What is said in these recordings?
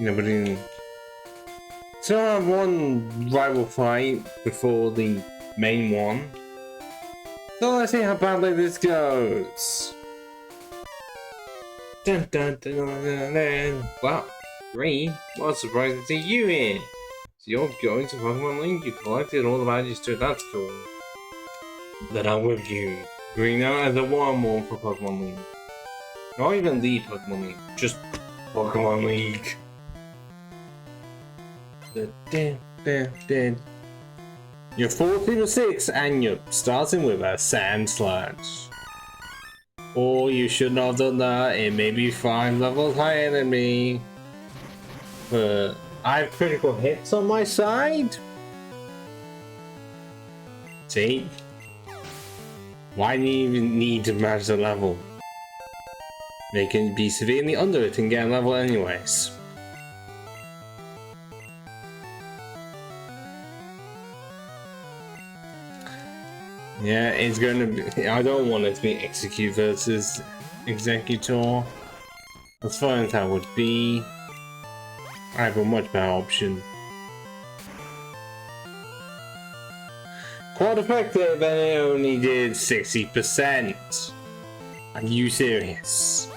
Nobody. So I have one rival fight before the main one. So let's see how badly this goes. Dun, dun, dun, dun, dun. Wow, Green, what a surprise to see you here. So you're going to Pokemon Link, you collected all the badges too, that's cool. Then I'm with you. Green now has a one more for Pokemon Link. Not even the Pokemon League, just Pokemon League. You're 4-6 and you're starting with a Sand Slash. Or you should not have done that, it may be 5 levels higher than me. But I have critical hits on my side. See? Why do you even need to match the level? They can be severely under it and get a level anyways. Yeah, it's going to be... I don't want it to be Execute versus Exeggutor. As far as that would be, I have a much better option. Quite effective, and it only did 60%. Are you serious?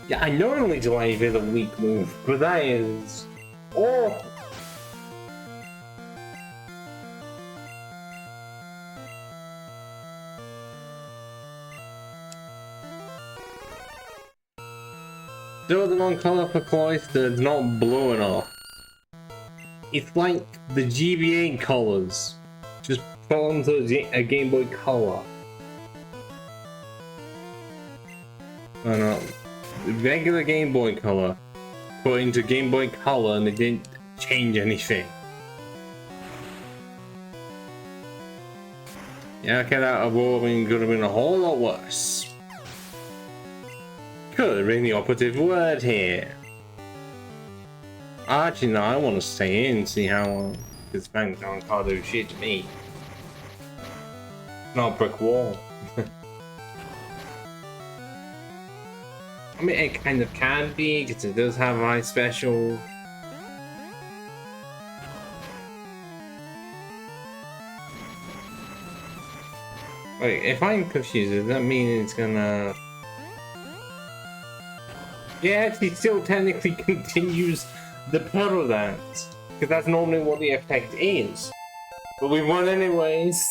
Yeah, I normally delay with a weak move, but that is awful. Still the wrong color for Cloyster, it's not blue enough. It's like the GBA colors. Just put onto a Game Boy Color. Oh no. Regular Game Boy Color put into Game Boy Color and it didn't change anything. Yeah, okay, that evolving could have been a whole lot worse. Could have been the operative word here. Actually, no, I want to stay in and see how this bank can't do shit to me. Not a brick wall. I mean, it kind of can be, because it does have my special. Wait, if I'm confused, does that mean it's gonna... Yeah, it still technically continues the pedal dance, because that's normally what the effect is. But we won anyways.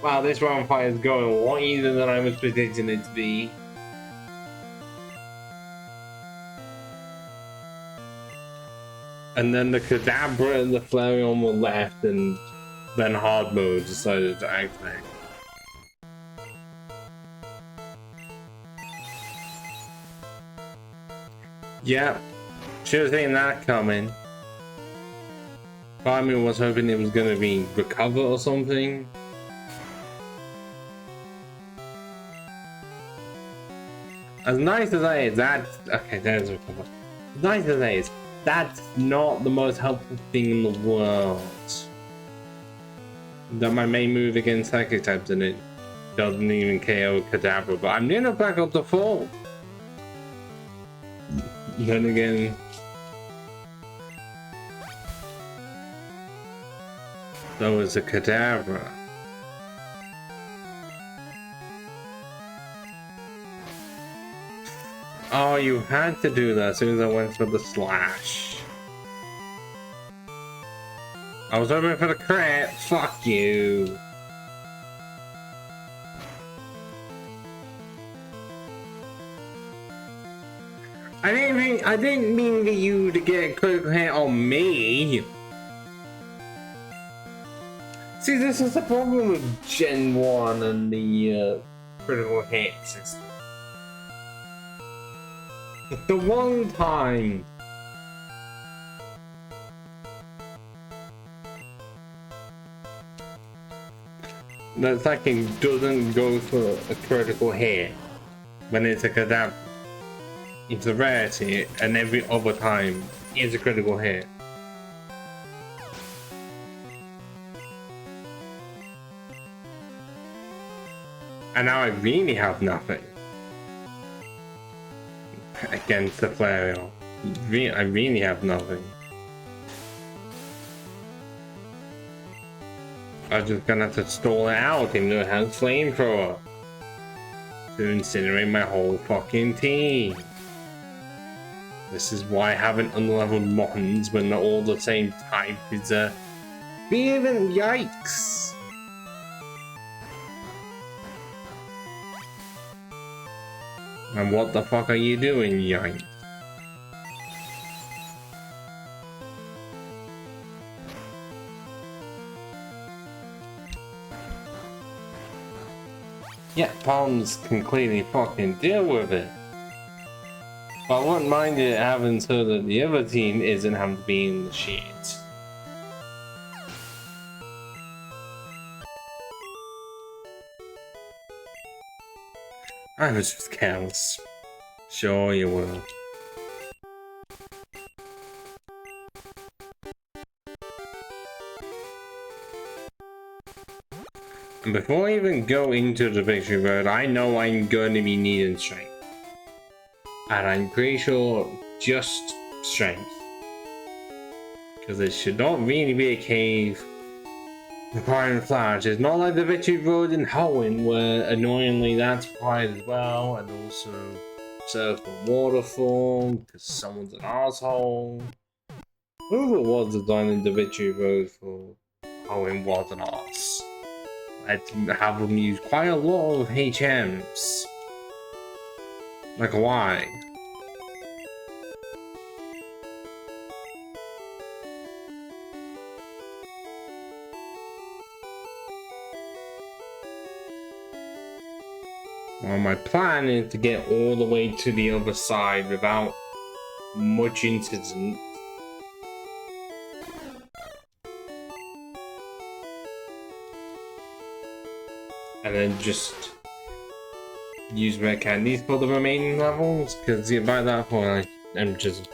Wow, this round fight is going a lot easier than I was predicting it to be. And then the Kadabra and the Flareon were left, and then hard mode decided to activate. Yeah, should have seen that coming. Part of me was hoping it was going to be Recover or something. As nice as that is, that's... Okay, there's Recover. As nice as that is, that's not the most helpful thing in the world. That my main move against Psychic types and it doesn't even KO Kadabra, but I'm near back up to full. Then again, so is a Kadabra. Oh, you had to do that as soon as I went for the slash. I was hoping for the crit. Fuck you. I didn't mean for you to get a critical hit on me. See, this is the problem with Gen 1 and the critical hit system. The one time the attacking doesn't go for a critical hit when it's a Kadabra, it's a rarity, and every other time is a critical hit. And now I really have nothing against the Flareon. I really have nothing. I'm just gonna have to stall it out even though it has flamethrower to incinerate my whole fucking team. This is why having unleveled mons when they're all the same type is even yikes. And what the fuck are you doing, yikes? Yeah, palms can clearly fucking deal with it. But I wouldn't mind it having so that the other team isn't having to be in the shit. I was just careless. Sure you will. And before I even go into the victory road, I know I'm going to be needing strength. And I'm pretty sure just strength. Because it should not really be a cave requiring flash. It's not like the victory road in Hoenn where annoyingly that's required as well. And also circle waterfall because someone's an asshole. Whoever was designing the victory road for Hoenn was an arse. I have them use quite a lot of HMs. Like why? Well, my plan is to get all the way to the other side without much incident. And then just use red candies for the remaining levels, because by that point I'm just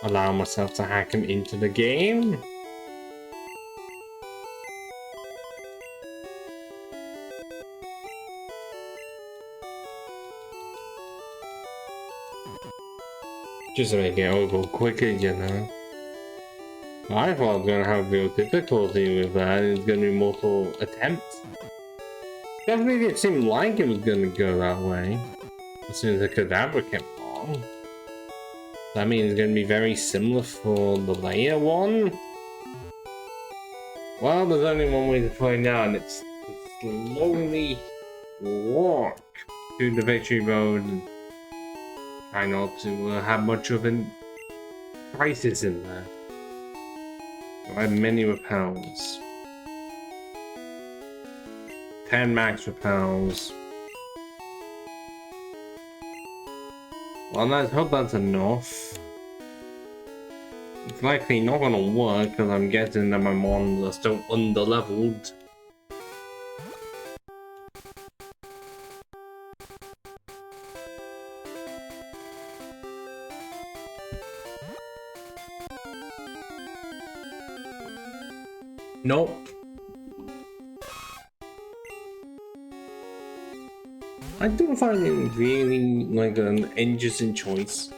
allowing myself to hack him into the game. Just to make it over quicker, you know. I thought I was gonna have real difficulty with that. It's gonna be multiple attempts. Definitely it seemed like it was gonna go that way. As soon as the cadaver came along. That means it's gonna be very similar for the layer one. Well, there's only one way to find out, and it's to slowly walk to the victory road and try not to have much of a crisis in there. I have many repels. 10 max repels. Well, I hope that's enough. It's likely not gonna work because I'm guessing that my mons are still under-leveled. Nope. I do find it really like an interesting choice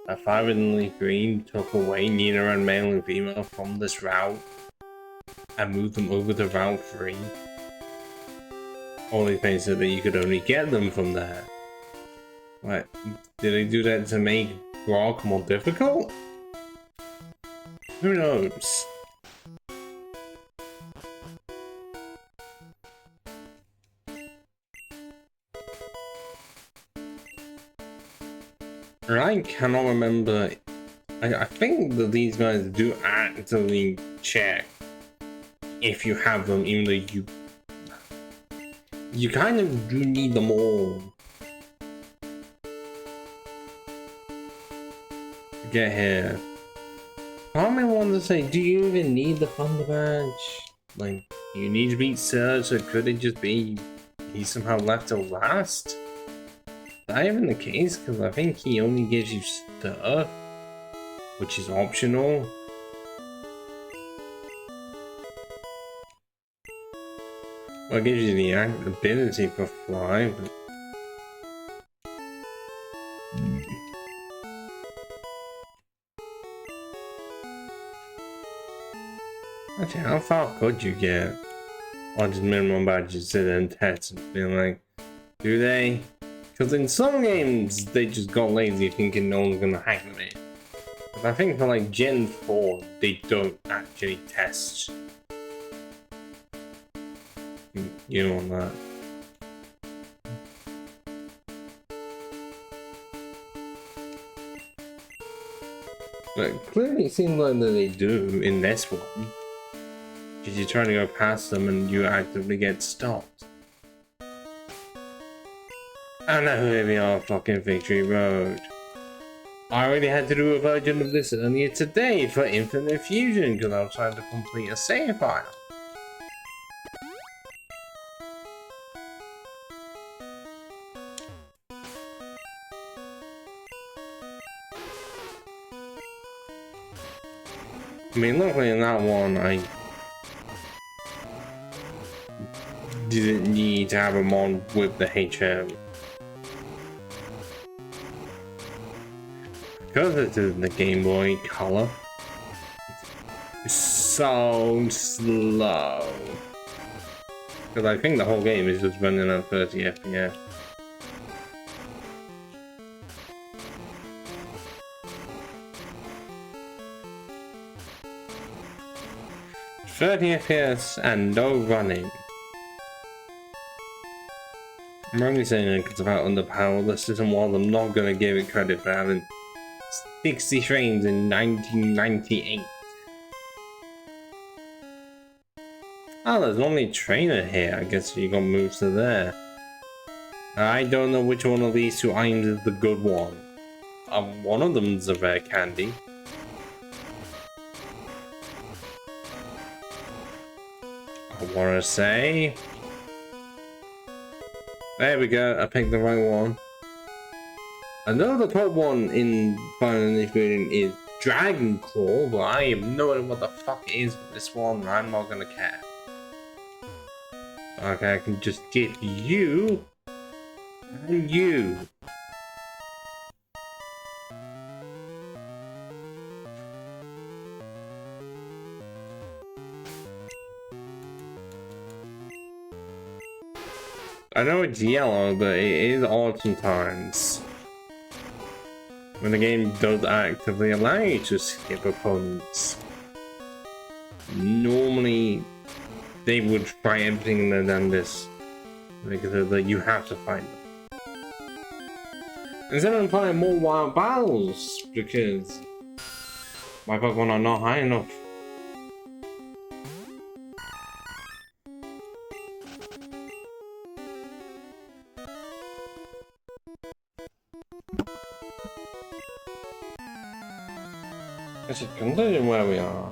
that Fire and Leaf Green took away neither and male and female from this route and moved them over to Route 3. Only thing so that you could only get them from there. What? Did they do that to make Rock more difficult? Who knows? I cannot remember. I think that these guys do actively check if you have them, even though you kind of do need them all to get here. Part of me wants to say, do you even need the Thunder Badge? Like, do you need to beat Surge, or could it just be he somehow left till last? Is that even the case? Because I think he only gives you stuff, which is optional. Well, it gives you the ability for fly, but... Actually, how far could you get on just minimum badges to then test and be like, do they? Because in some games, they just got lazy thinking no one's gonna hack them in. But I think for like Gen 4, they don't actually test. You know that. But clearly it seems like that they do in this one. Because you're trying to go past them and you actively get stopped. Oh no, here we are, fucking Victory Road. I already had to do a version of this earlier today for Infinite Fusion because I was trying to complete a save file. I mean, luckily in that one, I didn't need to have a mod with the HM. Because it's in the Game Boy Color, it's so slow. Because I think the whole game is just running at 30 FPS. FPS and no running. I'm only saying it because of how underpowered the system was. I'm not going to give it credit for having 60 frames in 1998. Oh, there's only a trainer here. I guess you got moves to there. I don't know which one of these two items is the good one. One of them's a rare candy. I want to say... There we go, I picked the right one. I know the top one in Final Initiation is Dragon Claw, but I have no idea what the fuck it is with this one, and I'm not gonna care. Okay, I can just get you and you. I know it's yellow, but it is odd sometimes. When the game does actively allow you to skip opponents. Normally, they would fight everything and then this. Because you have to fight them. Instead of playing more wild battles, because my Pokemon are not high enough. I should continue where we are.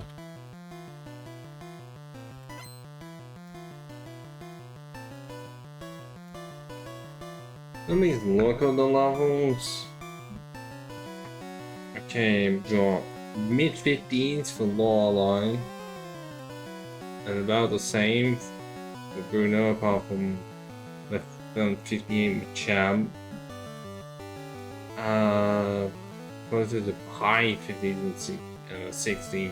Let me look at the levels. Okay, we've got mid-50s for Lorelei. And about the same for Bruno, apart from the 58 with Cham. Closer to high 50s and 60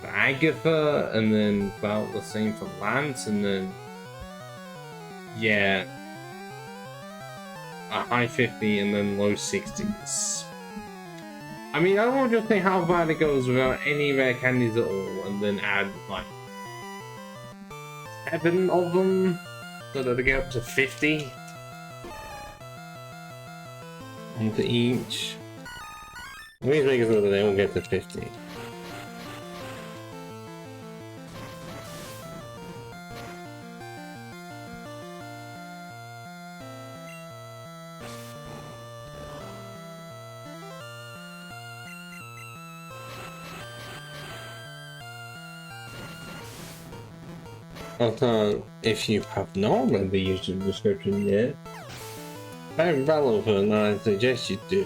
for Agatha, and then about the same for Lance, and then yeah, a high 50 and then low 60s. I mean, I don't want to just say how bad it goes without any rare candies at all, and then add like 7 of them so that they get up to 50 onto each. Please make sure that they don't get to 50. Also, if you have not read the YouTube description yet, very relevant, I suggest you do.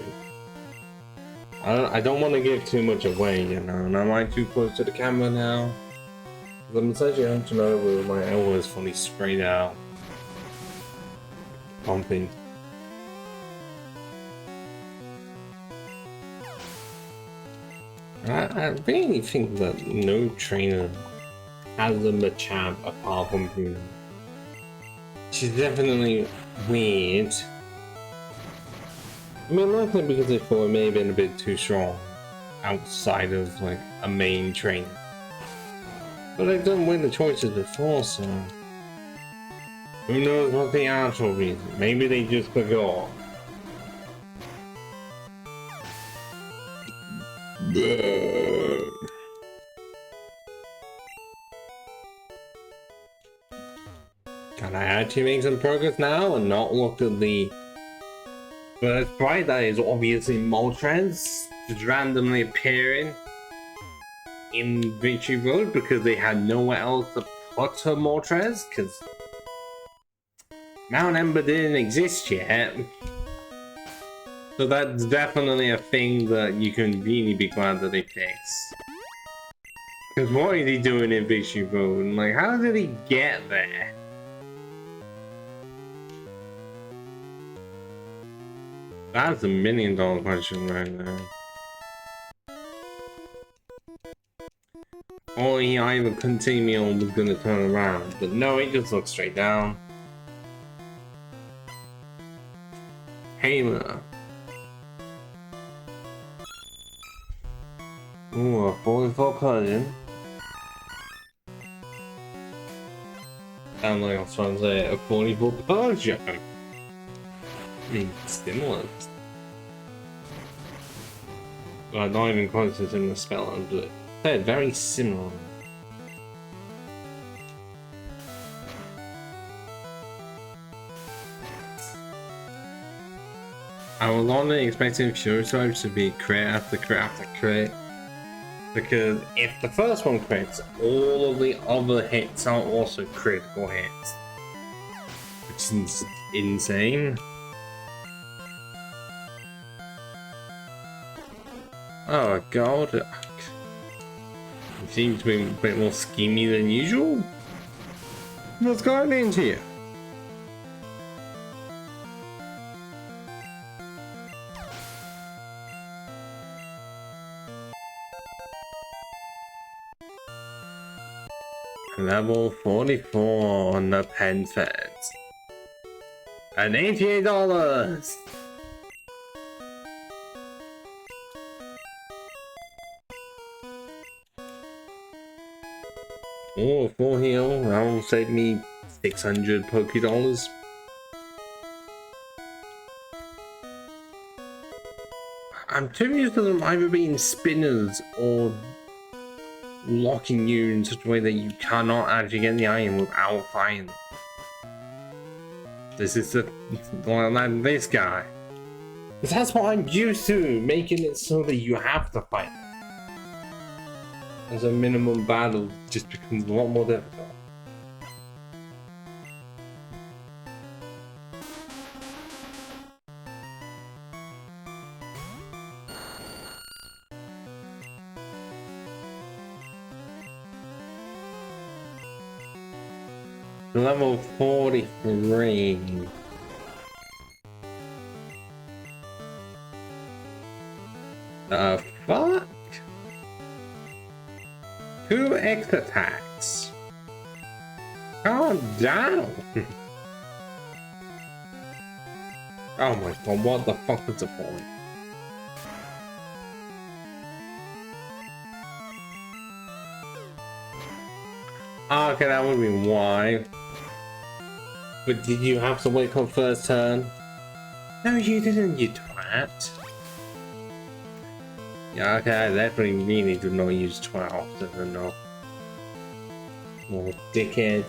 I don't want to give too much away, you know, and am I too close to the camera now? I'm essentially hunching over with my elbows fully sprayed out. Pumping. I really think that no trainer as a Machamp apart from Bruno. She's definitely weird. I mean, likely because they thought it may have been a bit too strong outside of like a main trainer. But I've done winner choices before, so who knows what the actual reason? Maybe they just forgot. Can I actually make some progress now and not look at the first sprite that is obviously Moltres just randomly appearing in victreebel because they had nowhere else to put her Moltres because Mount Ember didn't exist yet. So that's definitely a thing that you can really be glad that they fixed. Because what is he doing in victreebel? Like, how did he get there? That's $1 million question right now. Or he either continue or was gonna turn around, but no, he just looked straight down. Halo. Ooh, a 44 Persian. Sound like I was trying to say a 44 Persian. I mean, similar. Well, not even close to similar spelling, but they're very similar. I was only expecting Sunswipe to be crit after crit after crit. Because if the first one crits, all of the other hits are also critical hits. Which is insane. Oh god. It seems to be a bit more schemy than usual. What's going into here? Level 44 on the pen feds. And $88! Oh, 4 heal, that will save me 600 Poké Dollars. I'm too used to them either being spinners or locking you in such a way that you cannot actually get the item without fighting them. This is the one like this guy. That's what I'm used to, making it so that you have to fight them. As a minimum battle just becomes a lot more difficult. Level 43. Fuck? 2 X attacks. Calm down. Oh my god, what the fuck was the point? Okay, that would be why. But did you have to wait on first turn? No, you didn't, you twat. Yeah, okay, I definitely really do not use 12 enough. More dickhead,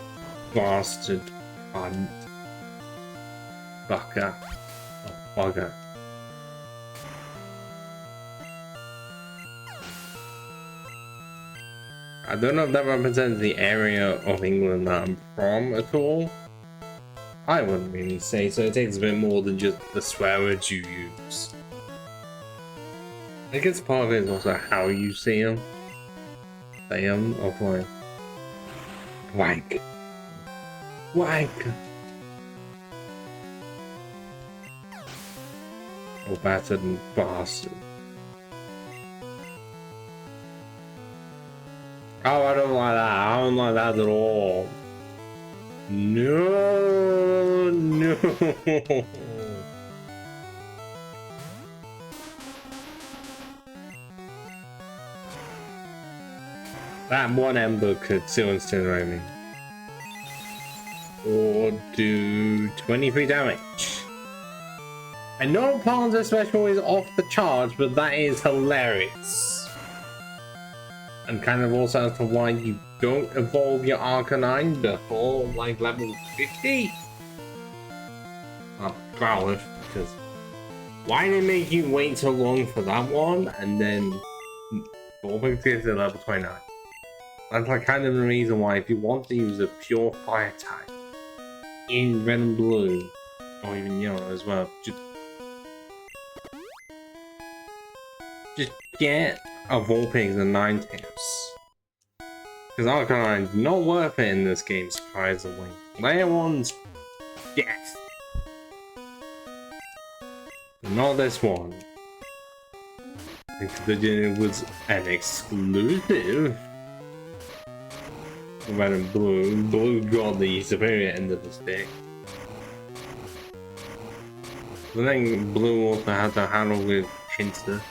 bastard, cunt, fucker, oh, bugger. I don't know if that represents the area of England that I'm from at all. I wouldn't really say so. It takes a bit more than just the swear words you use. I guess part of it is also how you see them. Say them, or like wank. Wank. Or battered and bastard. Oh, I don't like that. I don't like that at all. No, no. That one ember could still incinerate me. Or do 23 damage. I know part of the special is off the charts, but that is hilarious. And kind of also as to why you don't evolve your Arcanine before like level 50. Oh, Growlithe, because why did they make you wait so long for that one and then Bulbasaur at level 29? That's like kind of the reason why if you want to use a pure fire type in red and blue, or even yellow as well, just get a Vulpix and Ninetales. Because Arcanine's not worth it in this game, surprisingly. Layer 1's death. Not this one. Because it was an exclusive. Red and blue. Blue got the superior end of the stick. I think blue also had to handle with Pinsir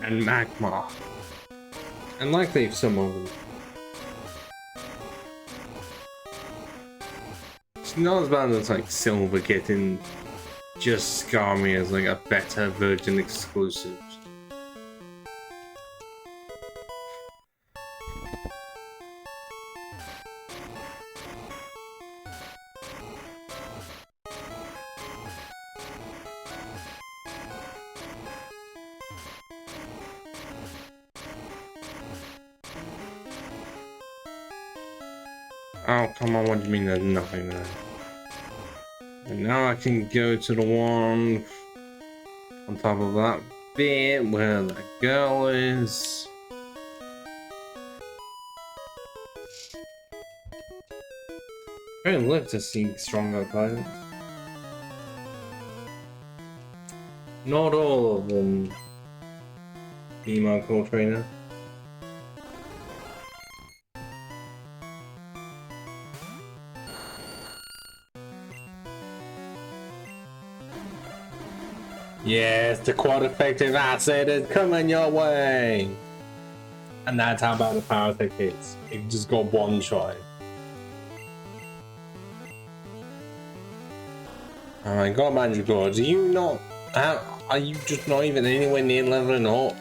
and Magmar. And likely some of them. It's not as bad as like Silver getting just Skarmy as like a better version exclusive. Oh, come on, what do you mean there's nothing there? And now I can go to the one on top of that bit where the girl is. I would love to see stronger opponents. Not all of them be my core trainer. Yes, the quad effective acid is coming your way! And that's how bad the parasect is. It just got one shot. Oh my god, Magical, do you not... are you just not even anywhere near leveling up?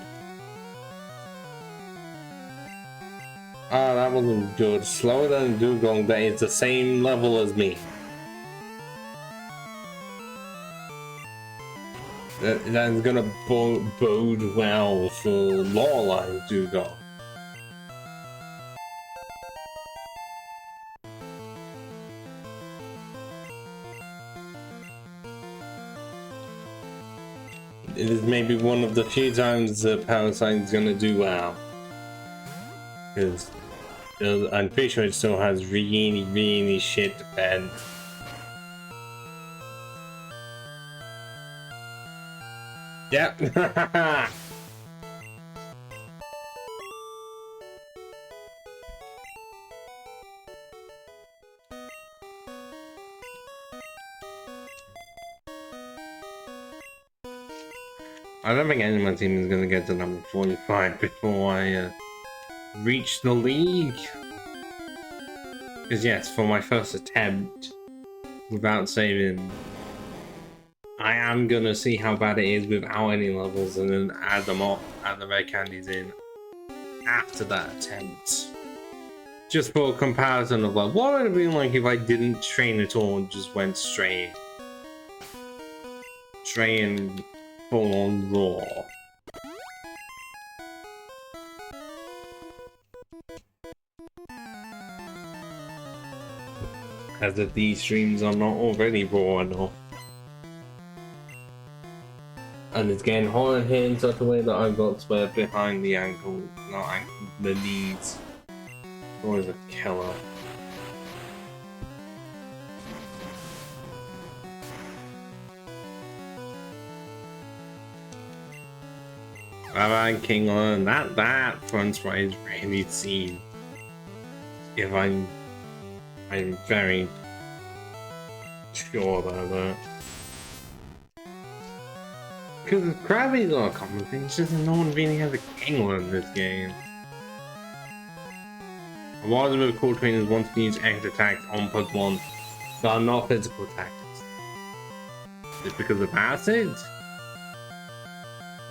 Oh, that wasn't good. Slower than Dugong, that is the same level as me. That's gonna bode well for Loreline Dugong. It is maybe one of the few times the Parasite's gonna do well. Because I'm pretty sure it still has really shit defense. Yep. I don't think any of my team is going to get to number 45 before I reach the league. Because yes, for my first attempt, without saving, I am going to see how bad it is without any levels and then add them up, add the red candies in after that attempt. Just for a comparison of like, what would it have been like if I didn't train at all and just went straight and full on raw. As if these streams are not already raw enough. And it's getting hard here in such a way that I've got swear behind the ankle, not ankle, the knees. Always a killer. Bye-bye, Kingler. That front spot is really seen. If I'm very sure about that. Because Krabby's not a common thing, it's just that no one really has a Kingler in this game. A lot of the cool trainers want to use X attacks on Pokemon that are not physical attacks. Just because of acid?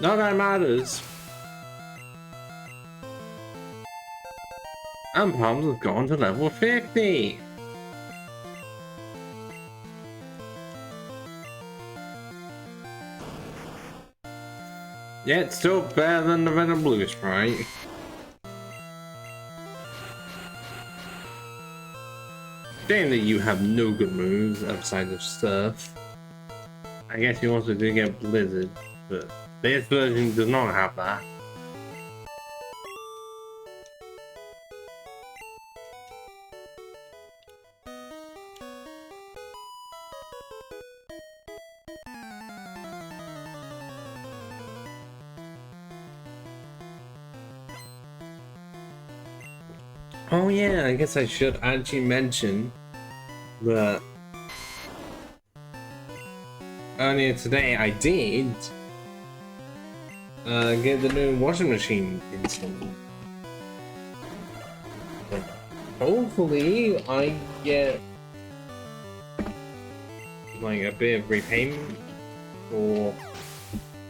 Not that matters. And Palms have gone to level 50. Yeah, it's still better than the red and blue sprite. Shame that you have no good moves outside of Surf. I guess you also do get Blizzard, but this version does not have that. Oh yeah, I guess I should actually mention that earlier today I did get the new washing machine installed. But hopefully I get like a bit of repayment for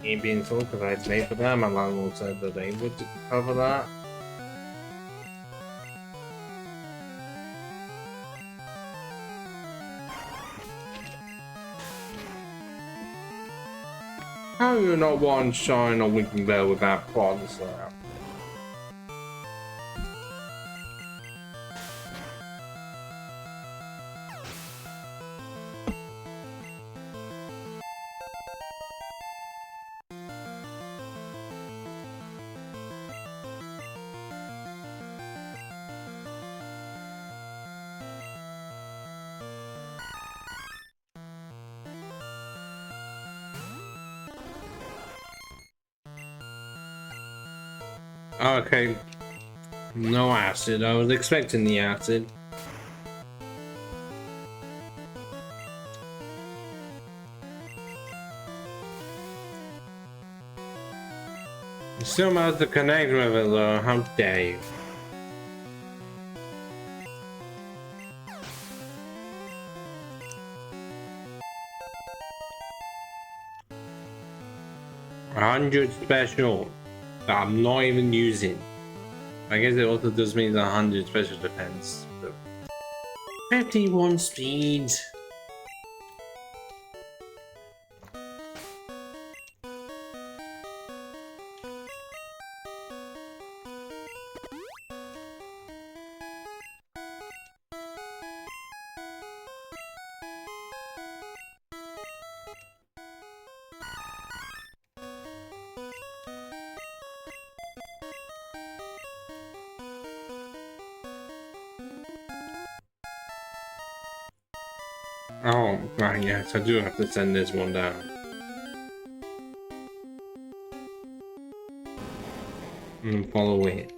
it being installed because I had to pay for that. My landlord said that they would cover that. How are you not one shine or weepinbell with that parasect? Okay, no acid. I was expecting the acid. You still managed to connect with it though, how dare you? $100 special that I'm not even using. I guess it also does mean 100 special defense. But 51 speed. Oh, right, yes, I do have to send this one down. And follow it.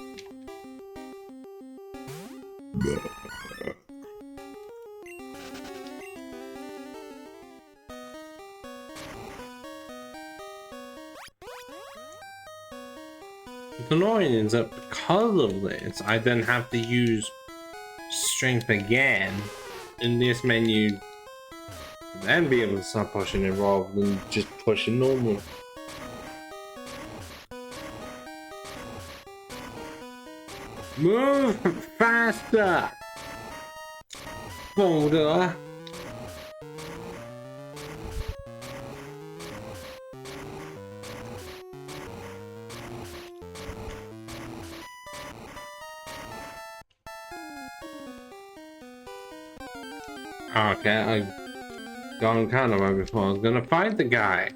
What's annoying is that because of this, I then have to use strength again in this menu and be able to start pushing it rather than just pushing normal. Move faster! Boulder! Okay, I've gone kind of right before. I was gonna fight the guy.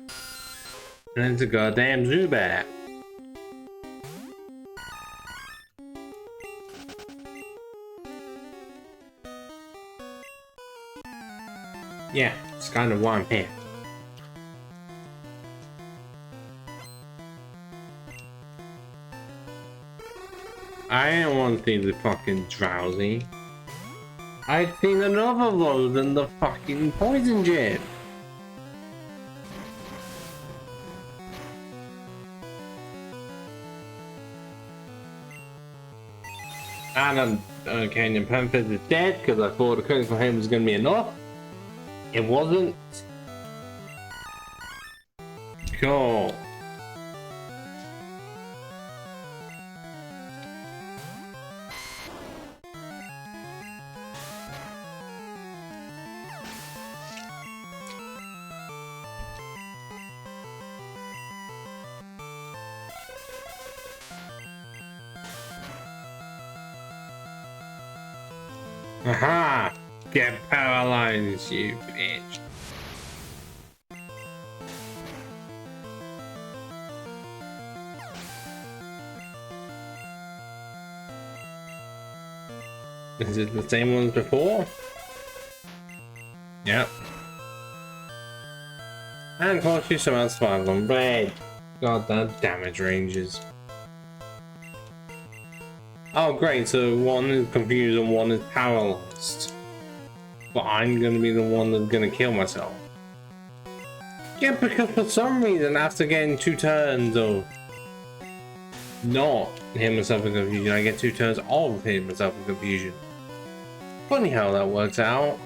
And it's a goddamn Zubat. Yeah, it's kind of why I'm here. I didn't want to see the fucking drowsy. I'd seen another load than the fucking poison gem. And Canyon Panther is dead because I thought the credit for him was going to be enough. It wasn't. Cool. Aha! Get paralyzed, you bitch. Is it the same ones before? Yep. And cost you some outside on red. God, that damage ranges. Oh great, so one is confused and one is paralyzed. But I'm gonna be the one that's gonna kill myself. Yeah, because for some reason after getting 2 turns of not hitting myself in confusion, I get 2 turns of hitting myself in confusion. Funny how that works out.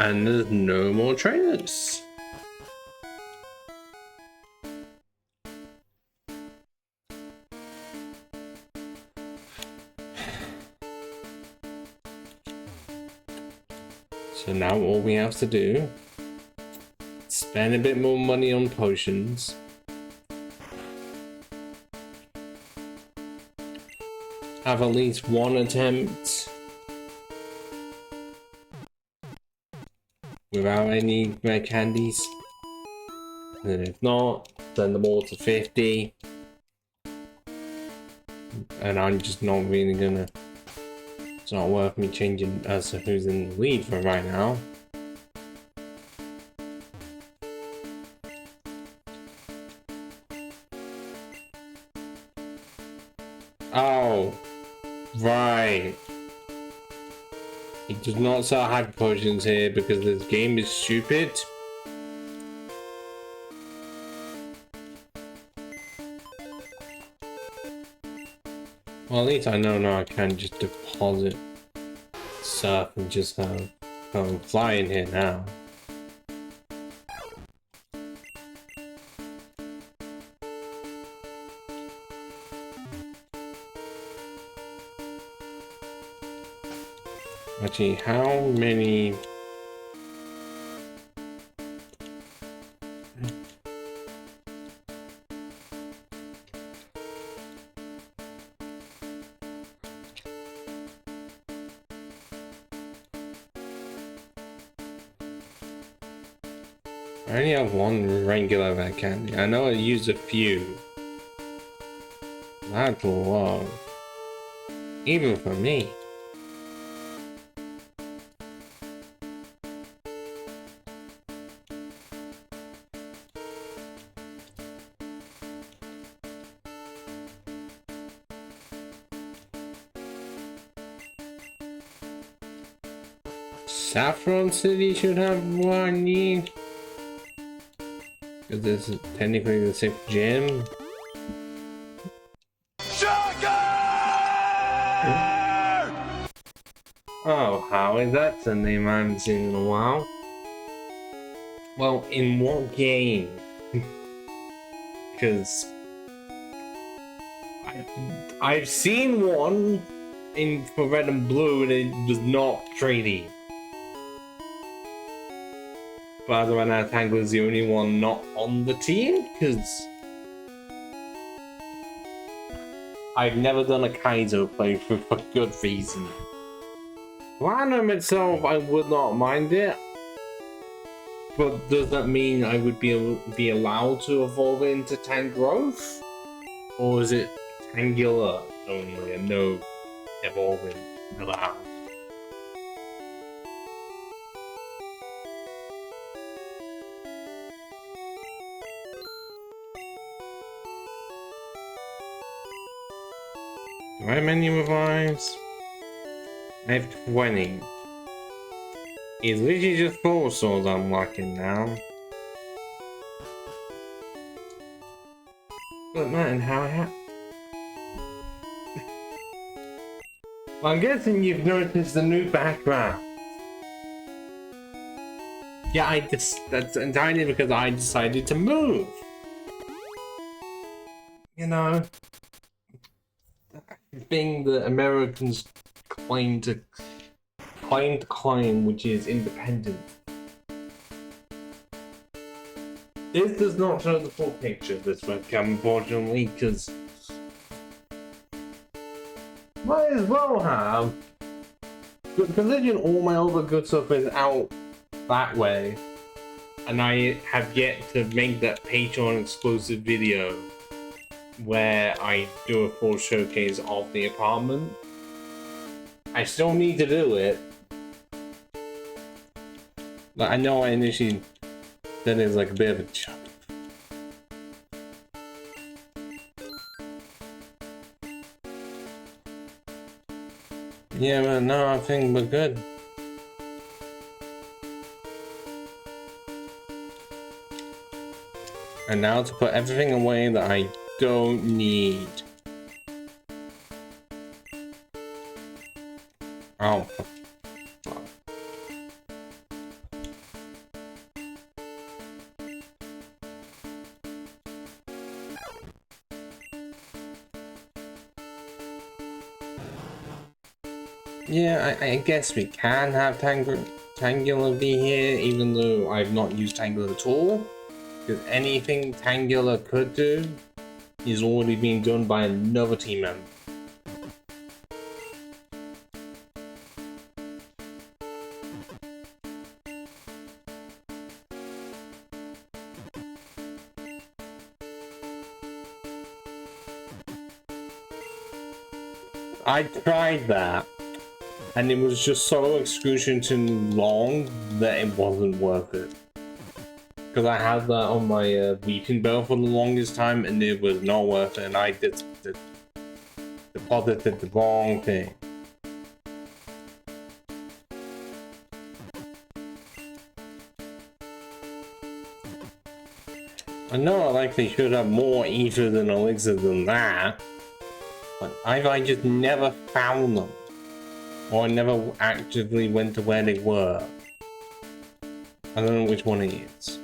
And there's no more trainers. So now all we have to do is spend a bit more money on potions. Have at least 1 attempt without any red candies, and if not, send them all to 50. And I'm just not really gonna, it's not worth me changing as to who's in the lead for right now. Oh, right. It does not sell hyper potions here because this game is stupid. Well, at least I know now I can just deposit stuff and just have fly in here now. Actually, how many? I only have 1 regular red candy. I know I used a few. That's low. Even for me. Saffron City should have one need. Because this is technically the 6th gym. Oh, how is that the name I haven't seen in a while? Well, in what game? Because I've seen one for red and blue and it was not pretty. But as of right now, Tangela is the only one not on the team, because I've never done a Kaizo playthrough for good reason. Random itself, I would not mind it. But does that mean I would be allowed to evolve into Tangrowth? Or is it Tangela only and no evolving allowed? Do I have many revives? I have 20. It's literally just bulbasaurs I'm locking now. But man, how I have... Well, I'm guessing you've noticed the new background. Yeah, that's entirely because I decided to move. You know, the thing that Americans claim to claim, which is independent. This does not show the full picture of this webcam, unfortunately, because might as well have. But considering all my other good stuff is out that way, and I have yet to make that Patreon exclusive video where I do a full showcase of the apartment. I still need to do it. Like, I know I initially said it's like a bit of a joke. Yeah, but no, I think we're good. And now to put everything away that I don't need. Oh. Yeah, I guess we can have Tangela be here, even though I've not used Tangela at all. Because anything Tangela could do is already being done by another team member. I tried that, and it was just so excruciatingly long that it wasn't worth it. Because I had that on my weepinbell for the longest time, and it was not worth it, and I deposited the wrong thing. I know I likely should have more ether than elixir than that, but either I just never found them, or I never actively went to where they were. I don't know which one it is.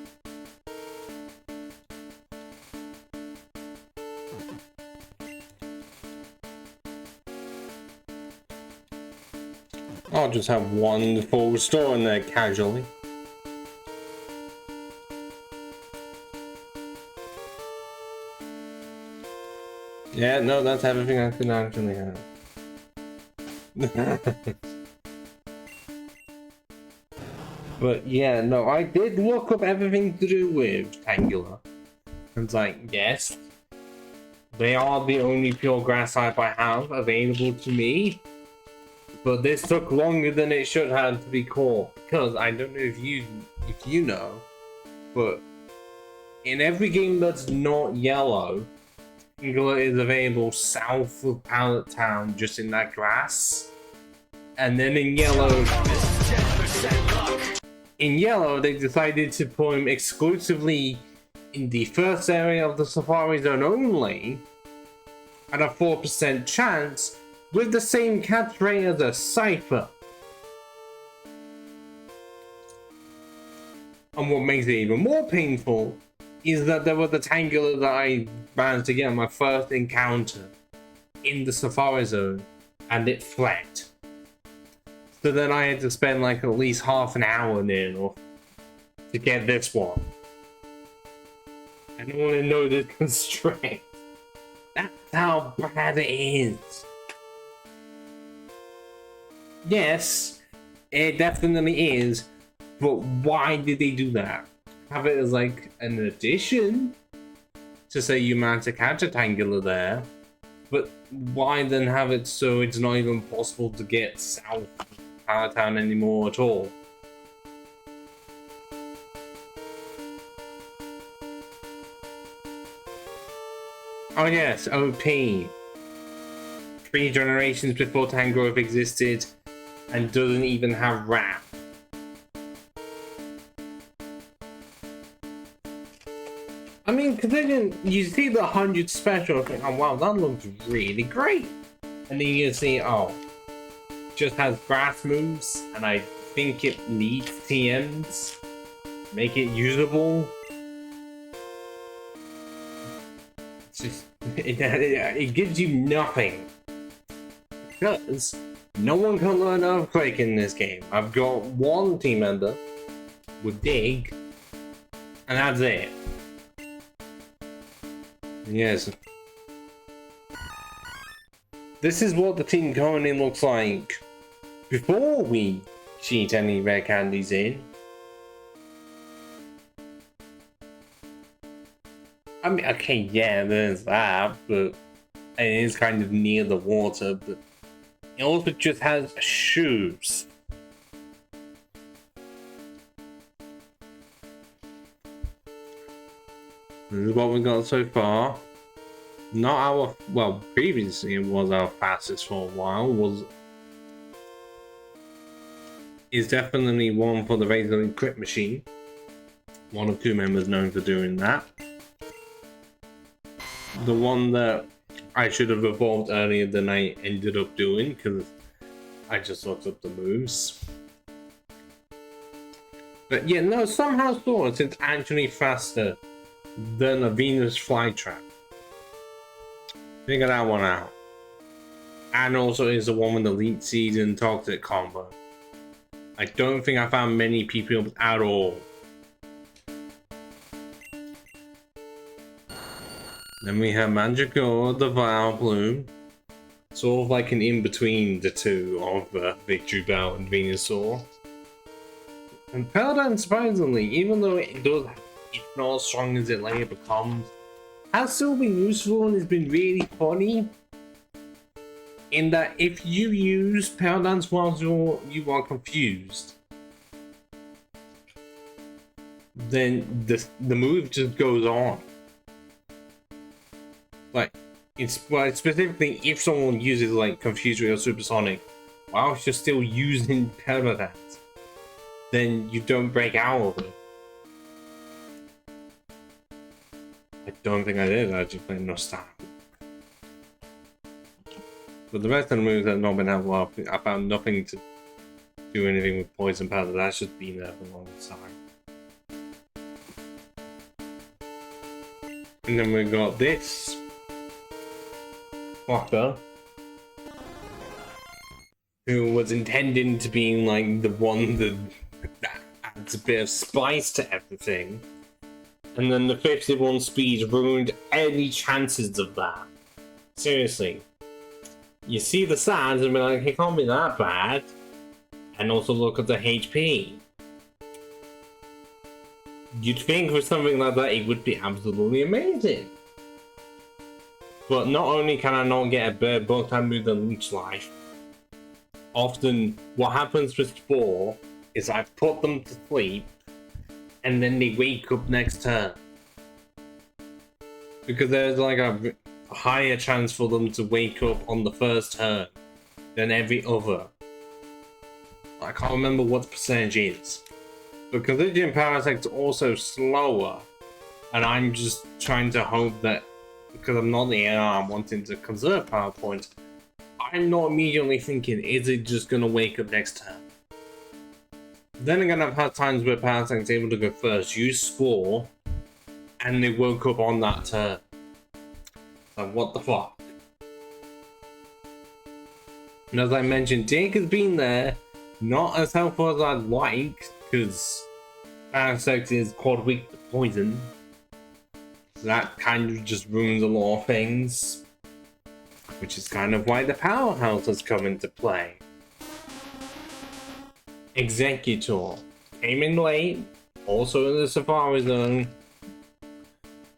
I'll just have one full restore in there casually. Yeah, no, that's everything I can actually have. But yeah, no, I did look up everything to do with Tangela. It's like, yes, they are the only pure grass type I have available to me. But this took longer than it should have to be caught, because I don't know if you know, but in every game that's not yellow, Tangela is available south of Pallet Town, just in that grass. And then in yellow, they decided to put him exclusively in the first area of the Safari Zone only, at a 4% chance, with the same catch rate as a Cypher. And what makes it even more painful is that there was a Tangela that I managed to get on my first encounter in the Safari Zone, and it fled. So then I had to spend like at least half an hour near enough to get this one. I don't want to know the constraint. That's how bad it is. Yes, it definitely is, But why did they do that? Have it as like an addition to say you managed to catch a tangela there, but why then have it so it's not even possible to get south of Power Town anymore at all? Oh yes, OP. 3 generations before Tangrowth existed and doesn't even have rap. I mean, considering you see the 100 special, I think, oh wow, that looks really great. And then you see, oh, just has grass moves, and I think it needs TMs. Make it usable. It's just, it gives you nothing. Because no one can learn Earthquake in this game. I've got one team member with Dig, and that's it. Yes. This is what the team currently looks like before we cheat any rare candies in. I mean, okay, yeah, there's that, but it is kind of near the water, but it also just has shoes. This is what we got so far. Not our, well, previously it was our fastest for a while. Is definitely one for the regular crit machine. One or two members known for doing that. The one that I should have evolved earlier than I ended up doing because I just looked up the moves. But yeah, no, somehow thought it's actually faster than a Venus flytrap. Figure that one out. And also is the one with the Elite Seed and Toxic combo. I don't think I found many people at all. Then we have Magical, the vileplume. Sort of like an in-between the two of victreebel and Venusaur. And Peloton, surprisingly, even though it's not as strong as it later becomes, has still been useful and has been really funny. In that if you use Power Dance whilst you are confused, then the move just goes on. Like, it's specifically if someone uses like Confuse or Supersonic whilst you're still using Power Dance, then you don't break out of it. I don't think I did, I just played Nostalgia. But the rest of the moves have not been that well. I found nothing to do anything with Poison Powder, that's just been there for a long time. And then we got this fucker, who was intending to be like the one that adds a bit of spice to everything. And then the 51 speed ruined any chances of that. Seriously. You see the stats and be like, it can't be that bad. And also look at the HP. You'd think with something like that it would be absolutely amazing. But not only can I not get a better both time move than Leech Life, often what happens with Spore is I put them to sleep and then they wake up next turn. Because there's like a higher chance for them to wake up on the first turn than every other. I can't remember what the percentage is. But considering Parasect's also slower, and I'm just trying to hope that, because I'm not the AI, I'm wanting to conserve power points, I'm not immediately thinking, is it just gonna wake up next turn? Then again, I've had times where Parasect's able to go first, use Spore, and they woke up on that turn. So what the fuck? And as I mentioned, Dig has been there, not as helpful as I'd like, because Parasect is quad weak to poison. So that kind of just ruins a lot of things. Which is kind of why the powerhouse has come into play. Exeggutor. came in late, also in the Safari Zone,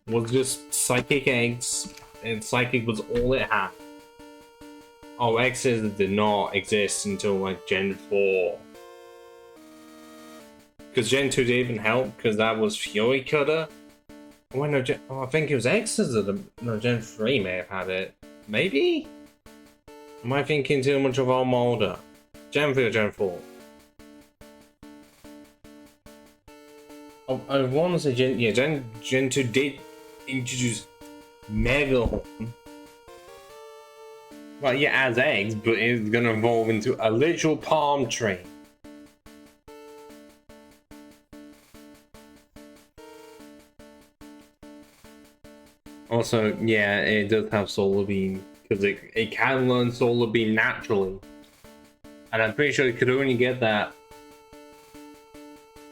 was just psychic eggs, and psychic was all it had. Oh, X's did not exist until like Gen 4. Because Gen 2 didn't even help, because that was Fury Cutter. Oh, no, I think it was X's that no, Gen 3 may have had it. Maybe? Am I thinking too much of our Molder? Gen 3 or Gen 4? Oh, I want to say Gen 2 did introduce Megahorn. Well, yeah, as eggs, but it's gonna evolve into a literal palm tree. Also, yeah, it does have Solar Beam, because it can learn Solar Beam naturally. And I'm pretty sure it could only get that.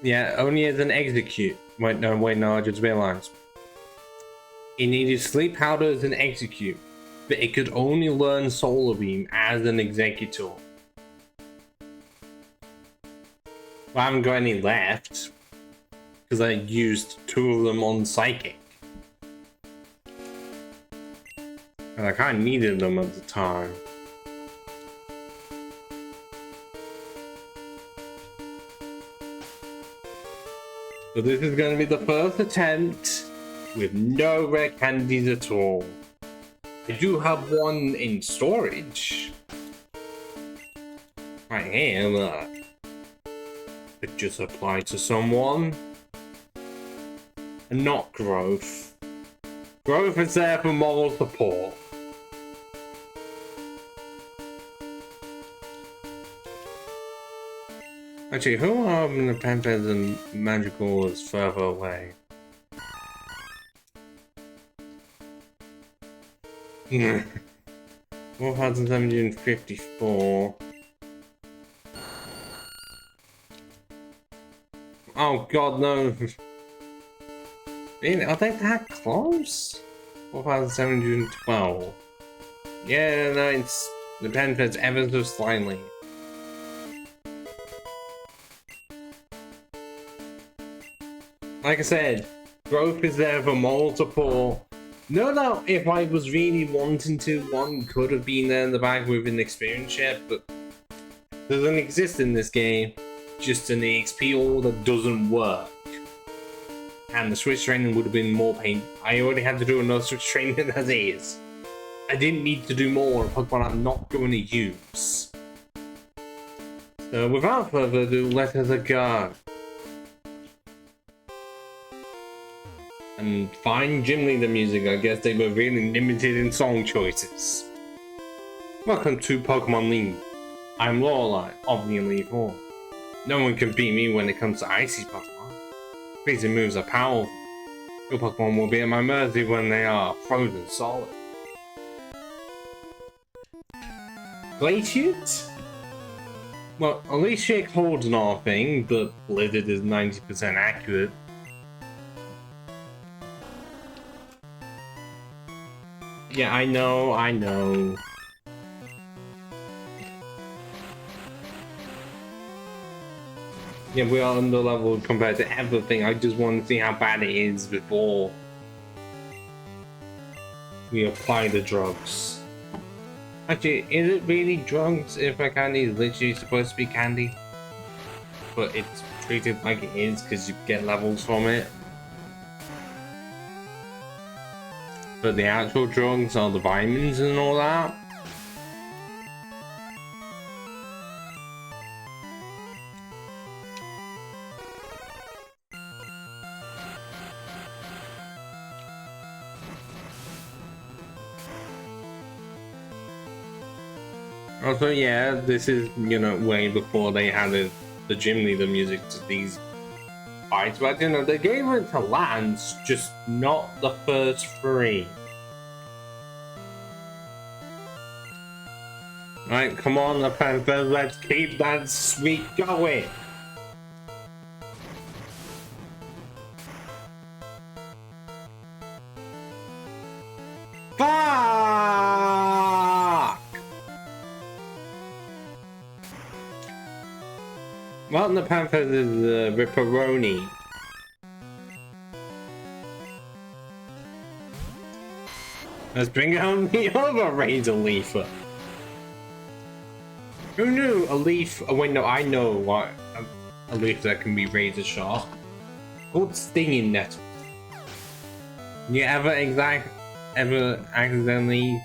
Yeah, only as an execute. Wait, no, I just realized. It needed Sleep Powder as an execute, but it could only learn Solar Beam as an executor. Well, I haven't got any left, because I used 2 of them on Psychic. And I kind of needed them at the time. So this is going to be the first attempt with no rare candies at all. I do have one in storage. Right here, look. Could just apply to someone. And not growth. Growth is there for moral support. Actually, who are the Pampers and Magicals further away? 4,754. Oh god, no. Really? Are they that close? 4,712. Yeah, no, it's the Pampers ever so slightly. Like I said, growth is there for moral support. No doubt if I was really wanting to, one could have been there in the back with an experience chip, but doesn't exist in this game. Just an EXP order doesn't work. And the switch training would have been more pain. I already had to do another switch training as is. I didn't need to do more of Pokemon I'm not going to use. So without further ado, let us go. And fine Gym Leader music, I guess they were really limited in song choices. Welcome to Pokemon League. I'm Lorelei of the Elite Four. No one can beat me when it comes to icy Pokemon. Crazy moves are powerful. Your Pokemon will be at my mercy when they are frozen solid. Glaciate? Well, at least Shake holds an R thing, but Blizzard is 90% accurate. Yeah, I know. Yeah, we are under leveled compared to everything. I just want to see how bad it is before we apply the drugs. Actually, is it really drugs if a candy is literally supposed to be candy? But it's treated like it is because you get levels from it. But the actual drugs are the vitamins and all that. Also, yeah, this is, you know, way before they had the Gym Leader music to these fights, but you know, they gave it to Lance, just not the first 3. Right, come on, the Panthers, let's keep that sweet going. Fuck! Well, the Panther is the Ripperoni. Let's bring home the other Razor Leafer. Who knew a leaf? Oh wait, no, I know what a leaf that can be razor sharp. Called stinging nettle. You ever accidentally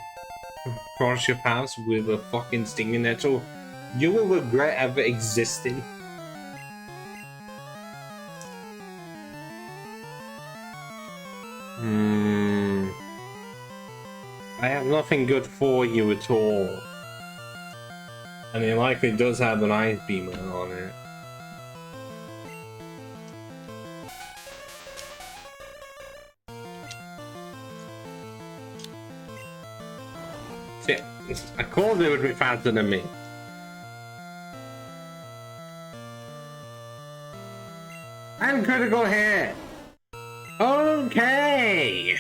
cross your paths with a fucking stinging nettle? You will regret ever existing. I have nothing good for you at all. And it likely does have an ice beamer on it. Shit, I called it would be faster than me. And critical hit! Okay!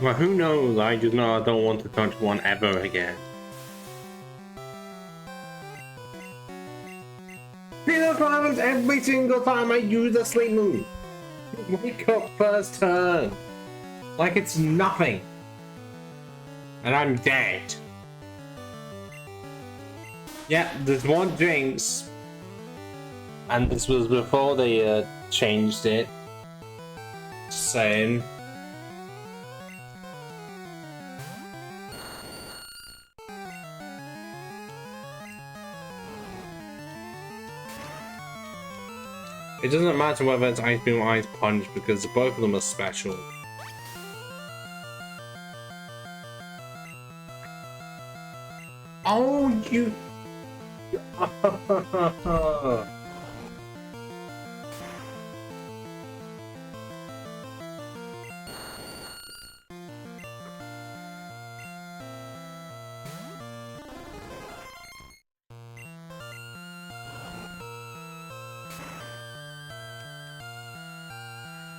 Well, who knows? I just know I don't want to touch one ever again. See those happens every single time I use a sleep move. Wake up first turn. Like it's nothing. And I'm dead. Yeah, there's one Jinx. And this was before they changed it. Saying. It doesn't matter whether it's Ice Beam or Ice Punch because both of them are special. Oh, you...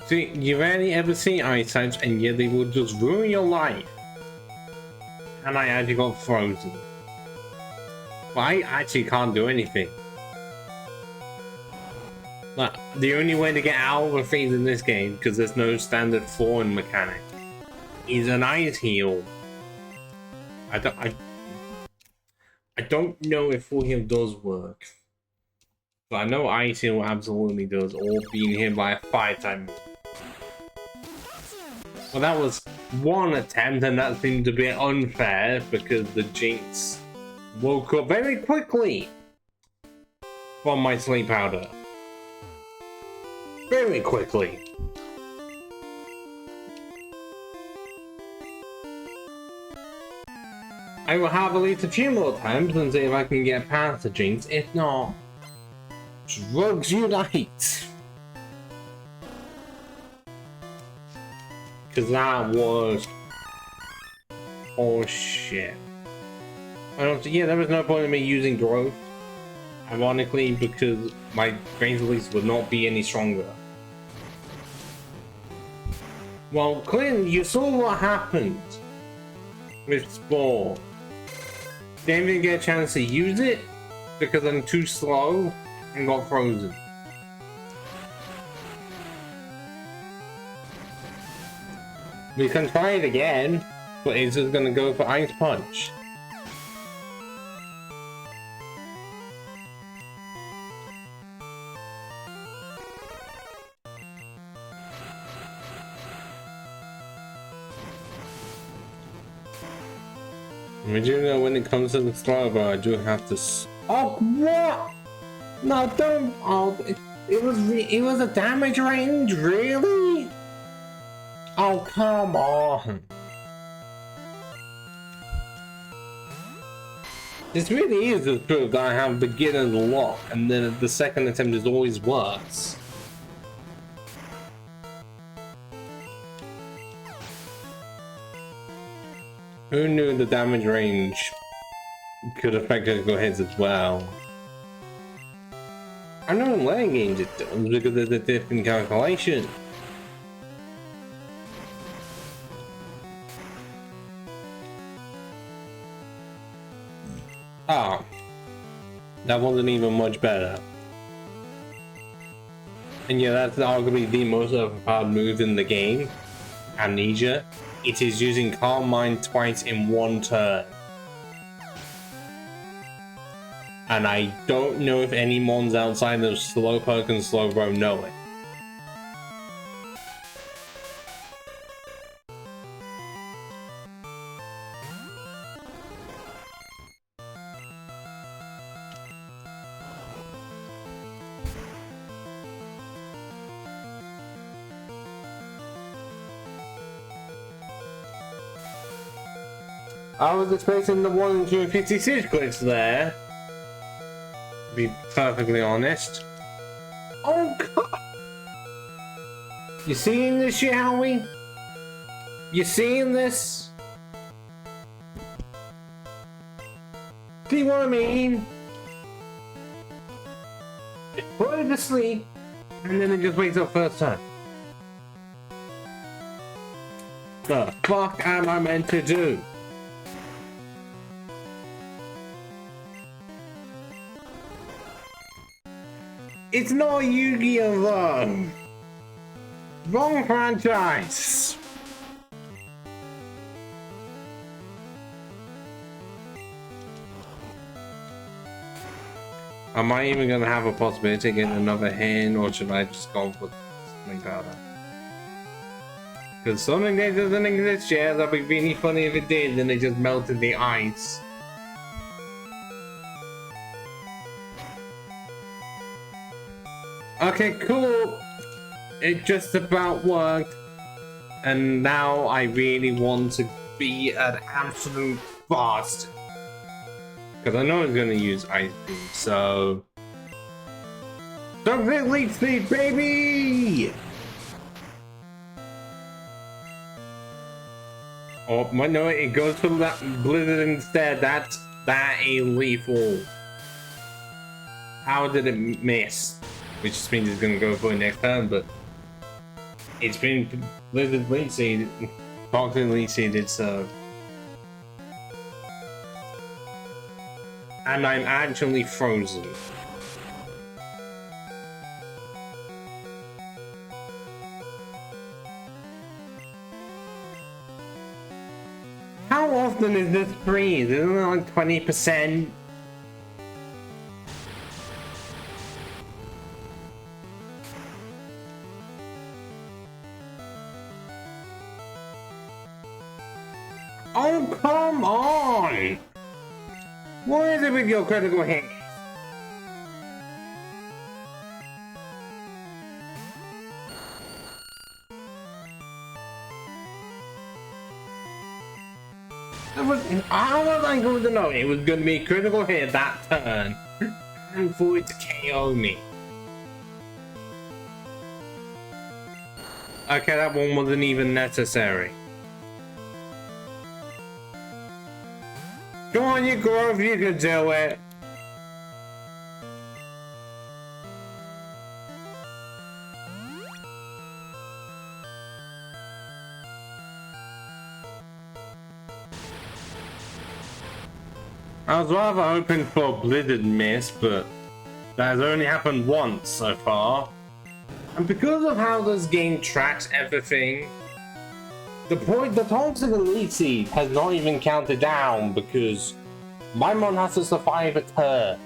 See, you rarely ever see ice types and yet they will just ruin your life. And I actually got frozen. But I actually can't do anything. Like, the only way to get out of a freeze in this game, because there's no standard falling mechanic, is an ice heal. I don't know if full heal does work. But I know ice heal absolutely does, or being hit by a fire type move. Well, that was one attempt, and that seemed a bit unfair because the Jinx woke up very quickly from my sleep powder. Very quickly. I will have at least a few more attempts and see if I can get past the Jinx. If not, drugs unite! Because that was... oh shit. I don't... yeah, there was no point in me using growth. Ironically, because my range release would not be any stronger. Well, Clint, you saw what happened with Spore. Didn't even get a chance to use it because I'm too slow and got frozen. We can try it again, but it's just gonna go for Ice Punch. I do know when it comes to the Strava, I do have to. Oh, what? No, don't. Oh, it was a damage range, really? Oh, come on. This really is the truth that I have beginner's luck, and then the second attempt is always worse. Who knew the damage range could affect critical hits as well? I know in later games it does because of the different calculation. Ah, that wasn't even much better. And yeah, that's arguably the most overpowered move in the game. Amnesia. It is using Calm Mind twice in one turn. And I don't know if any mons outside of Slowpoke and Slowbro know it. I was expecting the 1 in 256 clicks there. To be perfectly honest. Oh god! You seeing this, Yowie? You seeing this? See what I mean? Put it to sleep, and then it just wakes up first time. The fuck am I meant to do? It's not Yu-Gi-Oh! Though. Wrong franchise. Am I even gonna have a possibility of getting another hen, or should I just go for something better? Because something that doesn't exist yet, that'd be really funny if it did, and it just melted the ice. Okay, cool. It just about worked. And now I really want to be an absolute bastard. Because I know it's going to use Ice Beam, so... Toxic Leech Seed, baby! Oh, no, it goes for that Blizzard instead. That is lethal. How did it miss? Which just means it's going to go for it next turn, but it's been Blizzard Leech Seed, Toxic Leech Seeded, so. And I'm actually frozen. How often is this freeze? Isn't it like 20%? Oh, come on! What is it with your critical hit? How was I going to know it was going to be a critical hit that turn and for it to KO me? Okay, that one wasn't even necessary. Come on, you Grove, you can do it. I was rather hoping for a Blizzard miss, but that has only happened once so far. And because of how this game tracks everything, the Toxic Elite Seed has not even counted down because my mon has to survive a turn.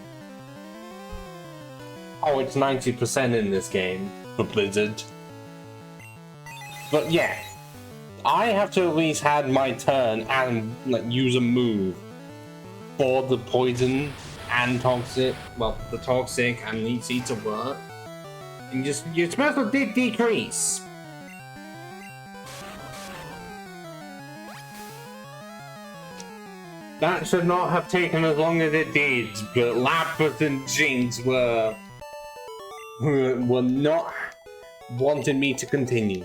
Oh, it's 90% in this game for Blizzard. But yeah, I have to at least have my turn and use a move for the poison and toxic, well, the toxic and Elite Seed to work. And just your special did decrease. That should not have taken as long as it did, but Lapras and Jinx were not wanting me to continue.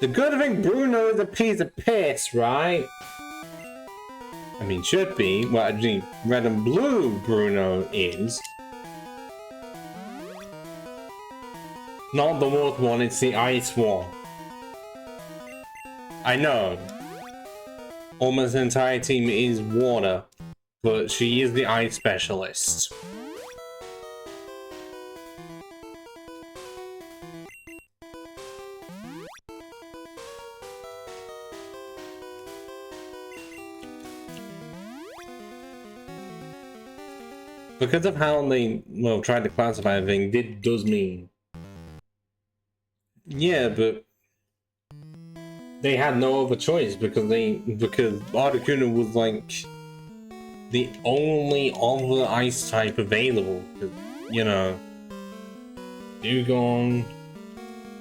The good thing Bruno is a piece of piss, right? mean, should be. Well, actually, red and blue Bruno is. Not the water one, it's the ice one. I know. Almost the entire team is water, but she is the ice specialist. Because of how they, well, tried to classify everything, it does mean. Yeah, but they had no other choice because Articuno was like the only other ice type available. You know, Dugong,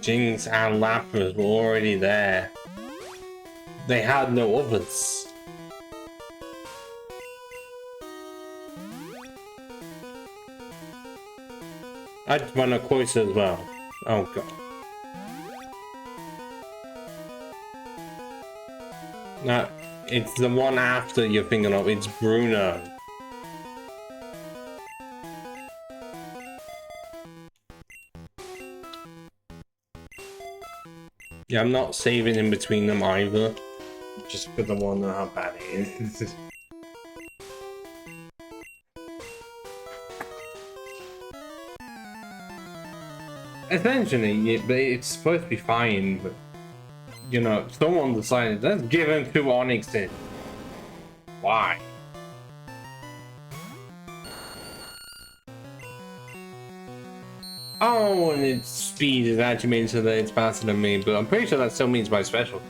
Jinx, and Lapras were already there. They had no others. I just want a Quasar as well. Oh god. No, it's the one after you're thinking of. It's Bruno. Yeah, I'm not saving in between them either. Just because I want to know how bad it is. Essentially, yeah, but it's supposed to be fine, but you know, someone decided, let's give him 2 Onyxes. Why? Oh, and its speed is actually made so that it's faster than me, but I'm pretty sure that still means my special.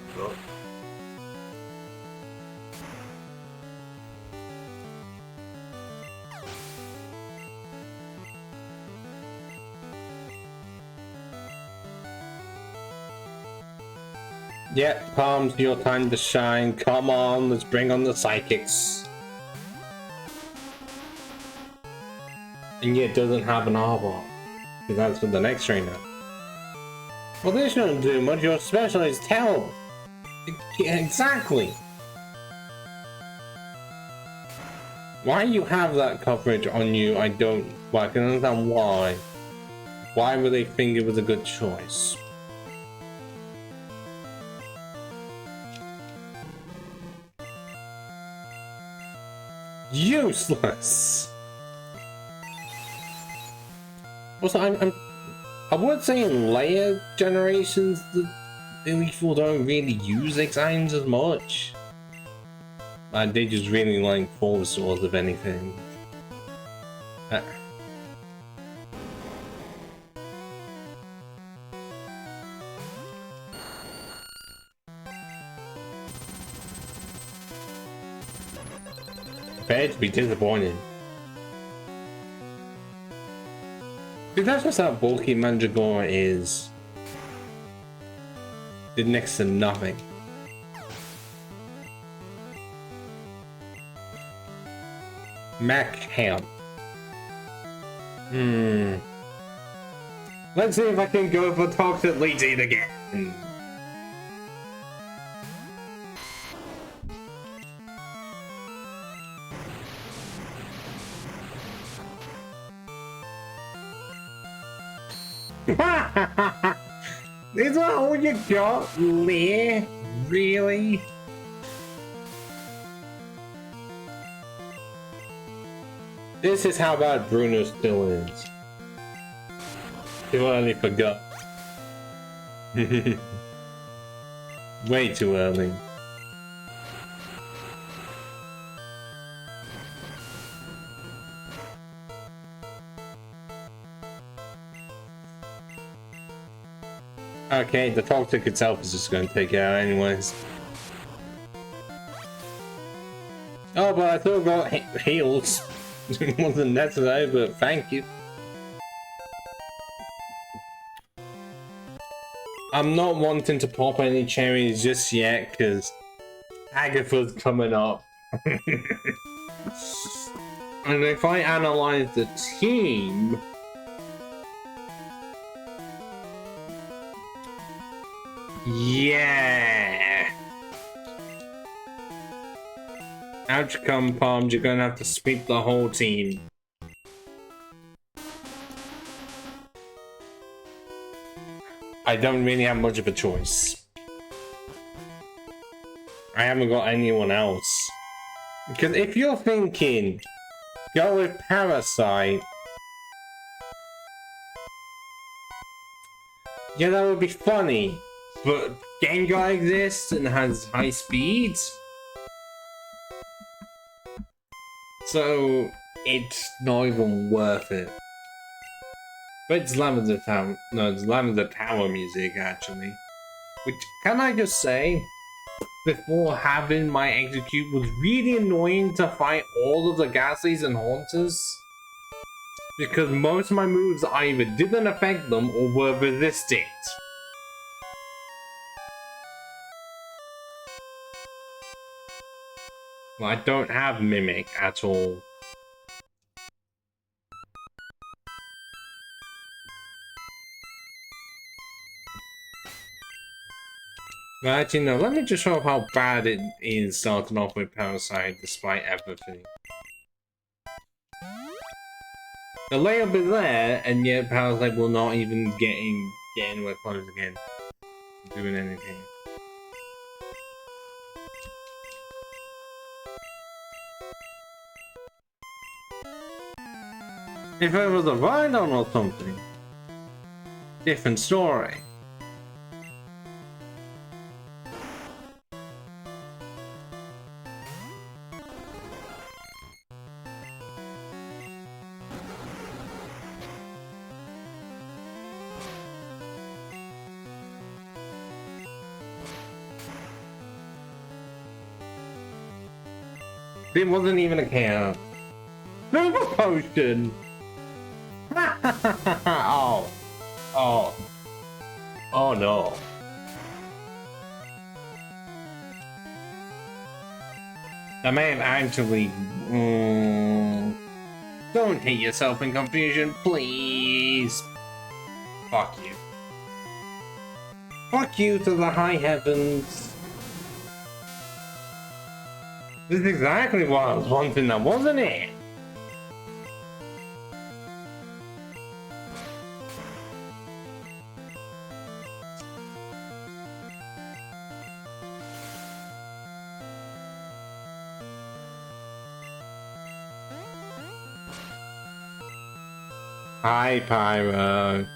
Yep, Palms, your time to shine. Come on, let's bring on the psychics. And yet it doesn't have an Arbor. Because that's for the next trainer. Well, this shouldn't do much. Your special is terrible. Exactly. Why you have that coverage on you, I don't... Well, I can understand why. Why would they think it was a good choice? Useless. Also, I would say in later generations the Elite Four don't really use Exams as much. They just really like Bulbasaurs, if anything. Prepare to be disappointed. Dude, that's just how bulky Mandragora is. Did next to nothing. Mac Ham. Let's see if I can go for Toxic Lead again. Is that all you got, Leah? Really? This is how bad Bruno still is. Too early forgot. Way too early. Okay, the Toxic itself is just going to take it out anyways. Oh, but I still got heals. It wasn't necessary, but thank you. I'm not wanting to pop any cherries just yet, because Agatha's coming up. And if I analyze the team... Yeah. Out you come, Palms. You're gonna have to sweep the whole team. I don't really have much of a choice. I haven't got anyone else. Because if you're thinking, go with Parasite, yeah, that would be funny. But Gengar exists and has high speed, so it's not even worth it. But it's Lavender Tower. No, it's Lavender Tower music actually. Which, can I just say, before having my execute was really annoying to fight all of the Ghastlies and Haunters. Because most of my moves either didn't affect them or were resisted. Well, I don't have Mimic at all. But actually, no, let me just show how bad it is starting off with Parasite despite everything. The layer will be there, and yet Parasite will not even get anywhere close again. Doing anything. If it was a Rhino or something, different story. It wasn't even a can. Super potion! Oh. Oh. Oh no. I may have actually... Don't hate yourself in confusion, please. Fuck you. Fuck you to the high heavens. This is exactly what I was wanting now, wasn't it? Hi, Pyro.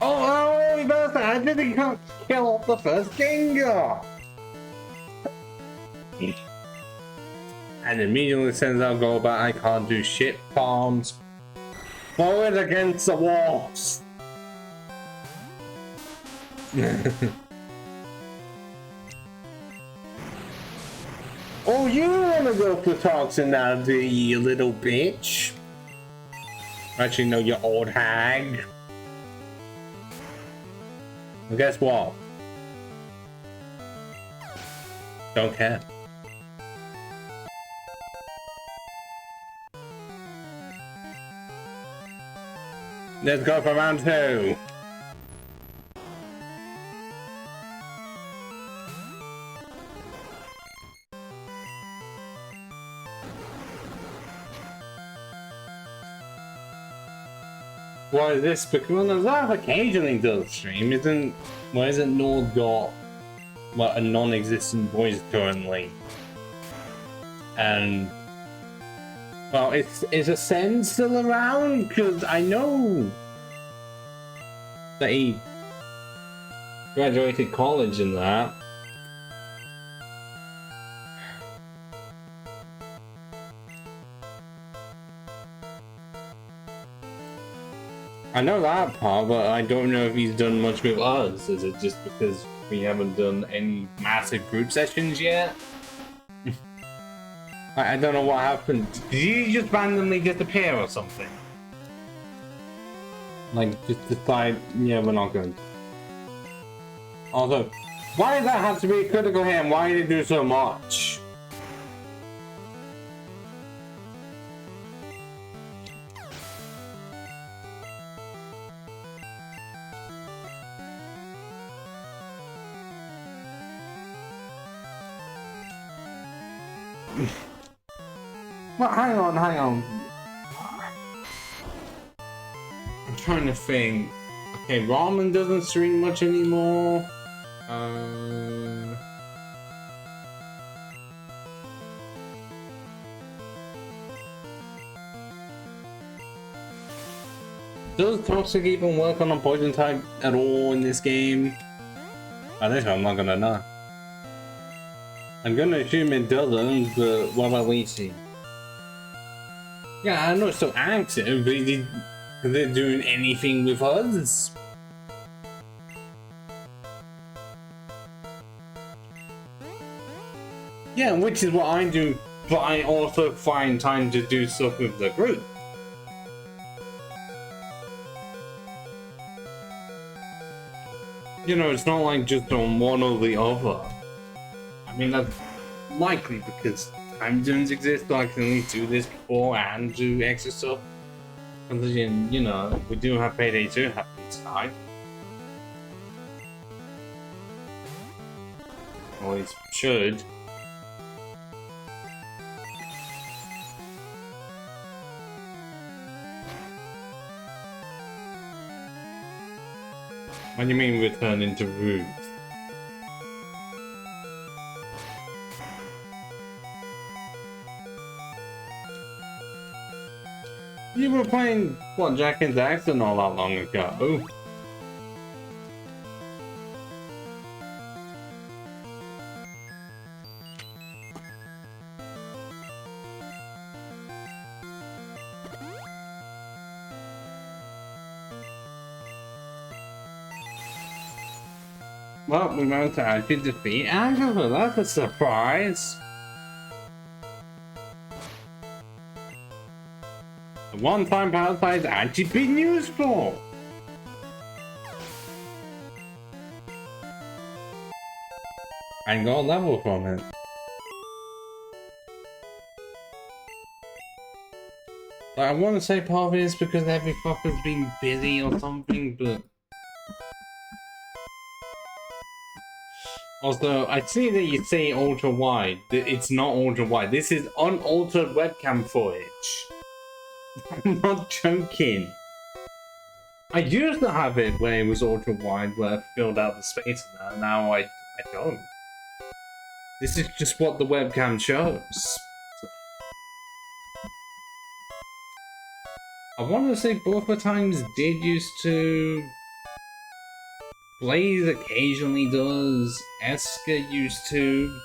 Oh, no, I didn't kill off the first Gengar. And immediately sends out Golbat. I can't do shit. Palms. Forward against the walls. Oh, you wanna go for toxin now, do you, little bitch? Actually, no, you old hag. And guess what? Don't care. Let's go for round 2. Why is this? Because Nazareth occasionally does stream. Why isn't Nord got a non-existent voice currently? And well, is Ascend still around? Because I know that he graduated college and that. I know that part, but I don't know if he's done much with us. Is it just because we haven't done any massive group sessions yet? I don't know what happened. Did he just randomly disappear or something? Like, just decide, yeah, we're not going to. Also, why does that have to be a critical hit? Why did he do so much? Well, hang on. I'm trying to think. Okay, Ramen doesn't stream much anymore. Does Toxic even work on a poison type at all in this game? I think I'm not gonna know. I'm gonna assume it doesn't, but what about Leechy? Yeah, I know it's still active, but is it doing anything with us? Yeah, which is what I do, but I also find time to do stuff with the group. You know, it's not like just on one or the other. I mean, that's likely because time zones exist, so I can at least do this before and do extra stuff. And then, you know, we do have Payday 2 happening tonight. Or it should. What do you mean return into rooms? You were playing, what, Jak and Daxter not that long ago? Well, we managed to actually defeat Angela, that's a surprise! The one-time parasite has actually been useful! I got a level from it. Like, I want to say part of it is because every fucker's been busy or something, but... Also, I see that you say ultra-wide. It's not ultra-wide. This is unaltered webcam footage. I'm not joking. I used to have it where it was ultra-wide, where I filled out the space in that. Now I don't. This is just what the webcam shows. So. I want to say both the times did used to... Blaze occasionally does. Eska used to.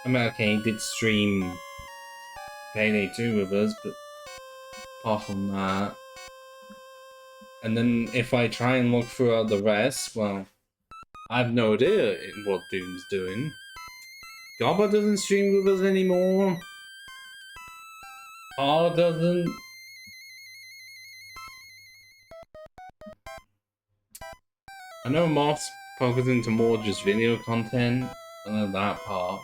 I mean, okay, he did stream Payday 2 with us, but apart from that. And then if I try and look throughout the rest, well, I have no idea what Doom's doing. Gobba doesn't stream with us anymore. R doesn't. I know Moth's focusing to more just video content. I know that part.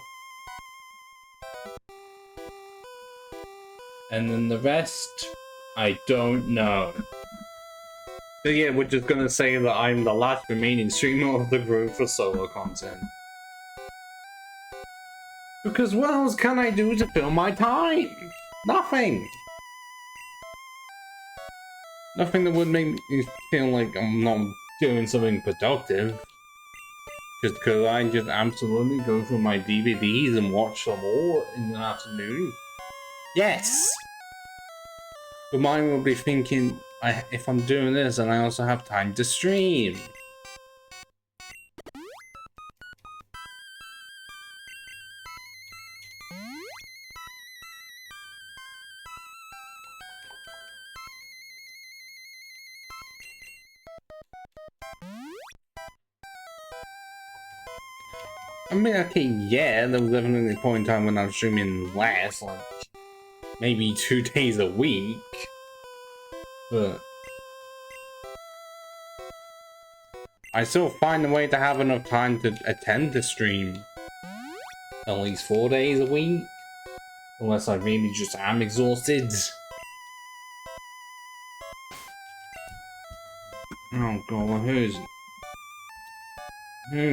And then the rest, I don't know. So yeah, we're just gonna say that I'm the last remaining streamer of the group for solo content. Because what else can I do to fill my time? Nothing! Nothing that would make me feel like I'm not doing something productive. Just because I just absolutely go through my DVDs and watch them all in the afternoon. Yes! But mine will be thinking, if I'm doing this, and I also have time to stream. I mean, okay, yeah, there was definitely a point in time when I was streaming less, like maybe 2 days a week, but I still find a way to have enough time to attend the stream at least 4 days a week, unless I really just am exhausted. Oh god, who's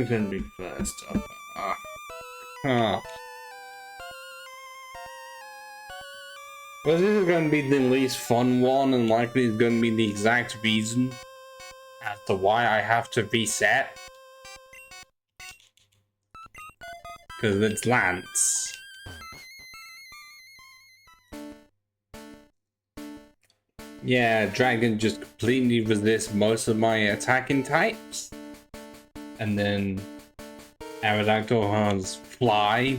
gonna be first? Oh. Well, this is going to be the least fun one, and likely is going to be the exact reason as to why I have to reset. Because it's Lance. Yeah, Dragon just completely resists most of my attacking types. And then Aerodactyl has Fly.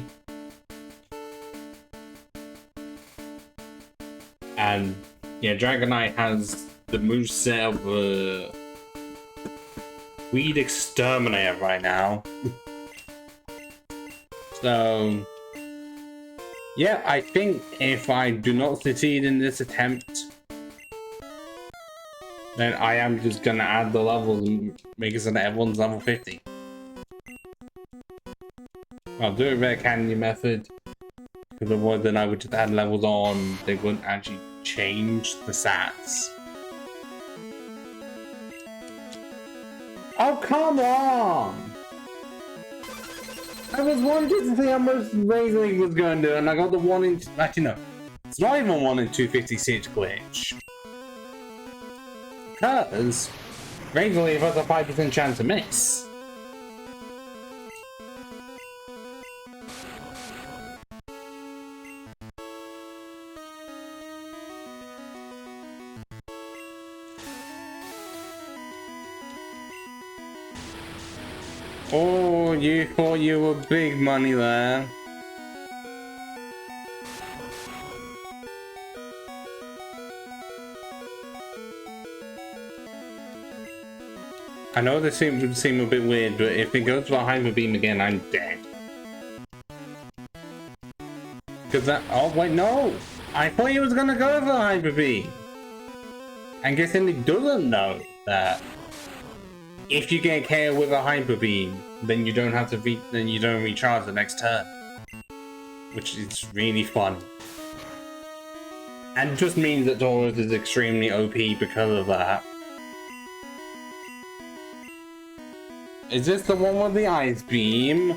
And yeah, Dragonite has the moveset of Weed Exterminator right now. So yeah, I think if I do not succeed in this attempt, then I am just gonna add the levels and make it so that everyone's level 50. I'll do it Red Candy method, because otherwise then I would just add levels on, they wouldn't actually change the stats. Oh, come on! I was wanting to see how much Razor League was going to do, and I got the 1 in... Actually, no. It's not even 1 in 256 glitch. Because Razor League has a 5% chance to miss. Oh, you thought you were big money there. I know this would seem a bit weird, but if it goes for a Hyper Beam again, I'm dead. Because that... Oh, wait, no! I thought he was gonna go for a Hyper Beam. I'm guessing he doesn't know that if you get KO with a Hyper Beam, then you don't have to then you don't recharge the next turn. Which is really fun. And just means that Tauros is extremely OP because of that. Is this the one with the Ice Beam?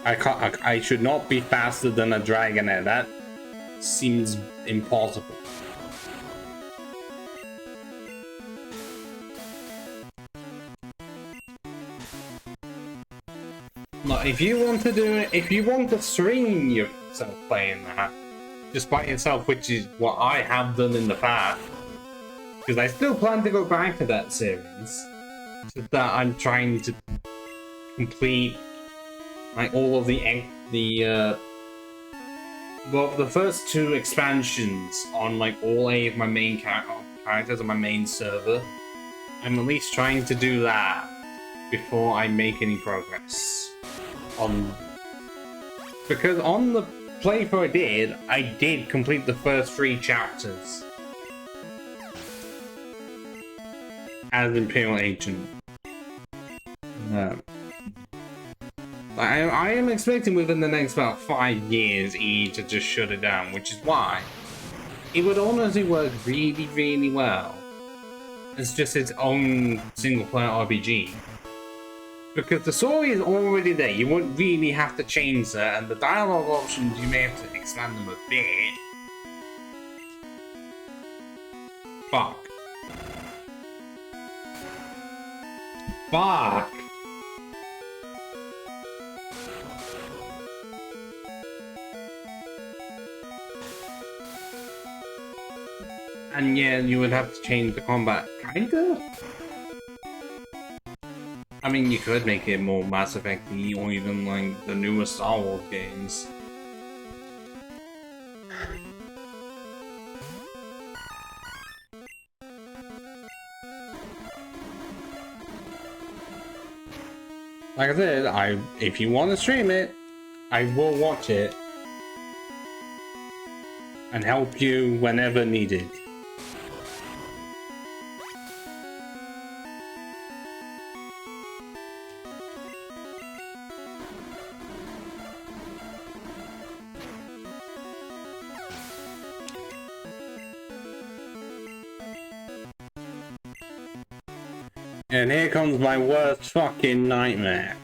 I should not be faster than a Dragonite. That seems impossible. Look, if you want to do it, if you want to stream yourself playing that, just by yourself, which is what I have done in the past, because I still plan to go back to that series, just that I'm trying to complete like all of the first 2 expansions on like all 8 of my main characters on my main server. I'm at least trying to do that before I make any progress. Because on the playthrough I did complete the first 3 chapters as Imperial Agent. I am expecting within the next about 5 years EE to just shut it down, which is why it would honestly work really, really well. It's just its own single-player RPG. Because the story is already there, you wouldn't really have to change that, and the dialogue options, you may have to expand them a bit. Fuck. Fuck! And yeah, you would have to change the combat, kinda? I mean, you could make it more Mass Effect-y, or even like the newer Star Wars games. Like I said, if you want to stream it, I will watch it and help you whenever needed. And here comes my worst fucking nightmare.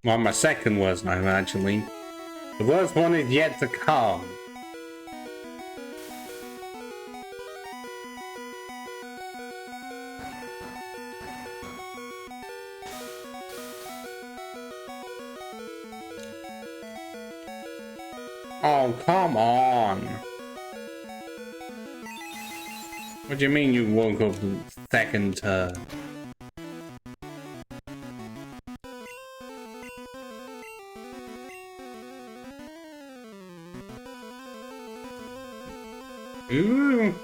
Well, my second worst nightmare, actually. The worst one is yet to come. Oh, come on. What do you mean you woke up the second turn? Ooh.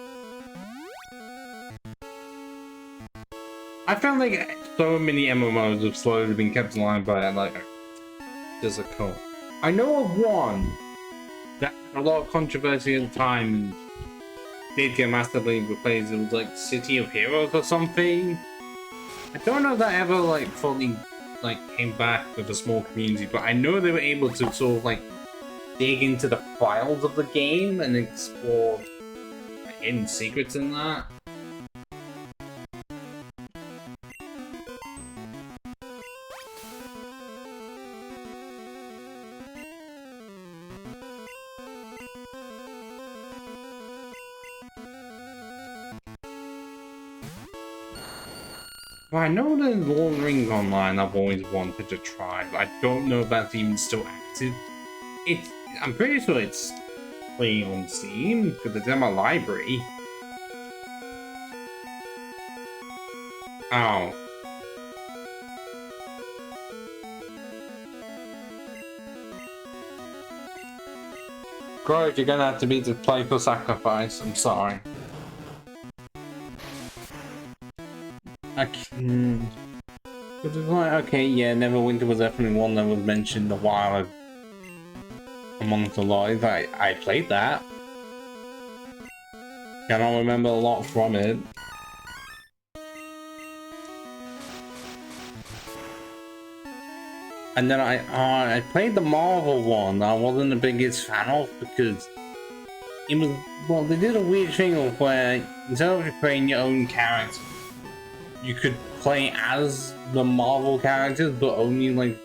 I felt like so many MMOs have slowly been kept alive by like there's a cult. I know of one that had a lot of controversy at the time. Did get massively replaced. It was like City of Heroes or something. I don't know if that ever like fully like came back with a small community, but I know they were able to sort of like dig into the files of the game and explore hidden secrets in that. Well, I know there's Lord of the Rings Online I've always wanted to try, but I don't know if that's even still active. I'm pretty sure it's playing on Steam, because it's in my library. Oh. Grove, you're gonna have to be the playful sacrifice, I'm sorry. But it's like, okay, yeah, Neverwinter was definitely one that was mentioned a while amongst the lot. I played that. Cannot remember a lot from it. And then I played the Marvel one that I wasn't the biggest fan of because it was, well, they did a weird thing of where instead of creating your own character, you could play as the Marvel characters, but only like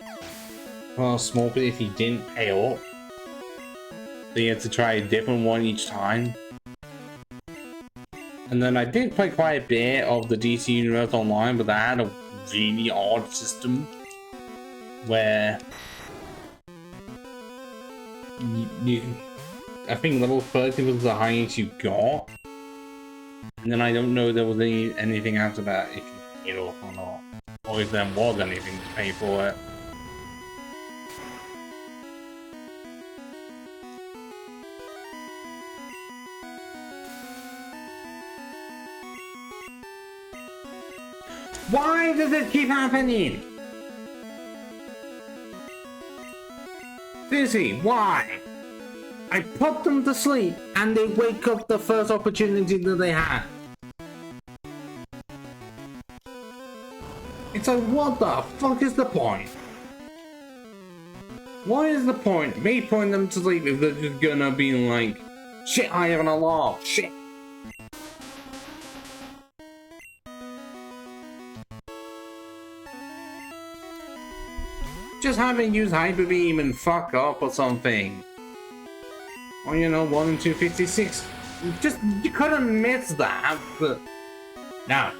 for a small bit if you didn't pay up. So you had to try a different one each time. And then I did play quite a bit of the DC Universe Online, but that had a really odd system where I think level 30 was the highest you got. And then I don't know if there was anything after that if you paid off or not. Or if there was anything to pay for it. Why does it keep happening? Seriously, why? I put them to sleep and they wake up the first opportunity that they had. It's like, what the fuck is the point? What is the point? Me putting them to sleep if they're just gonna be like, shit, I have an alarm, shit. Just have it use Hyper Beam and fuck up or something. Or you know, 1 and 256. Just, you couldn't miss that, but no.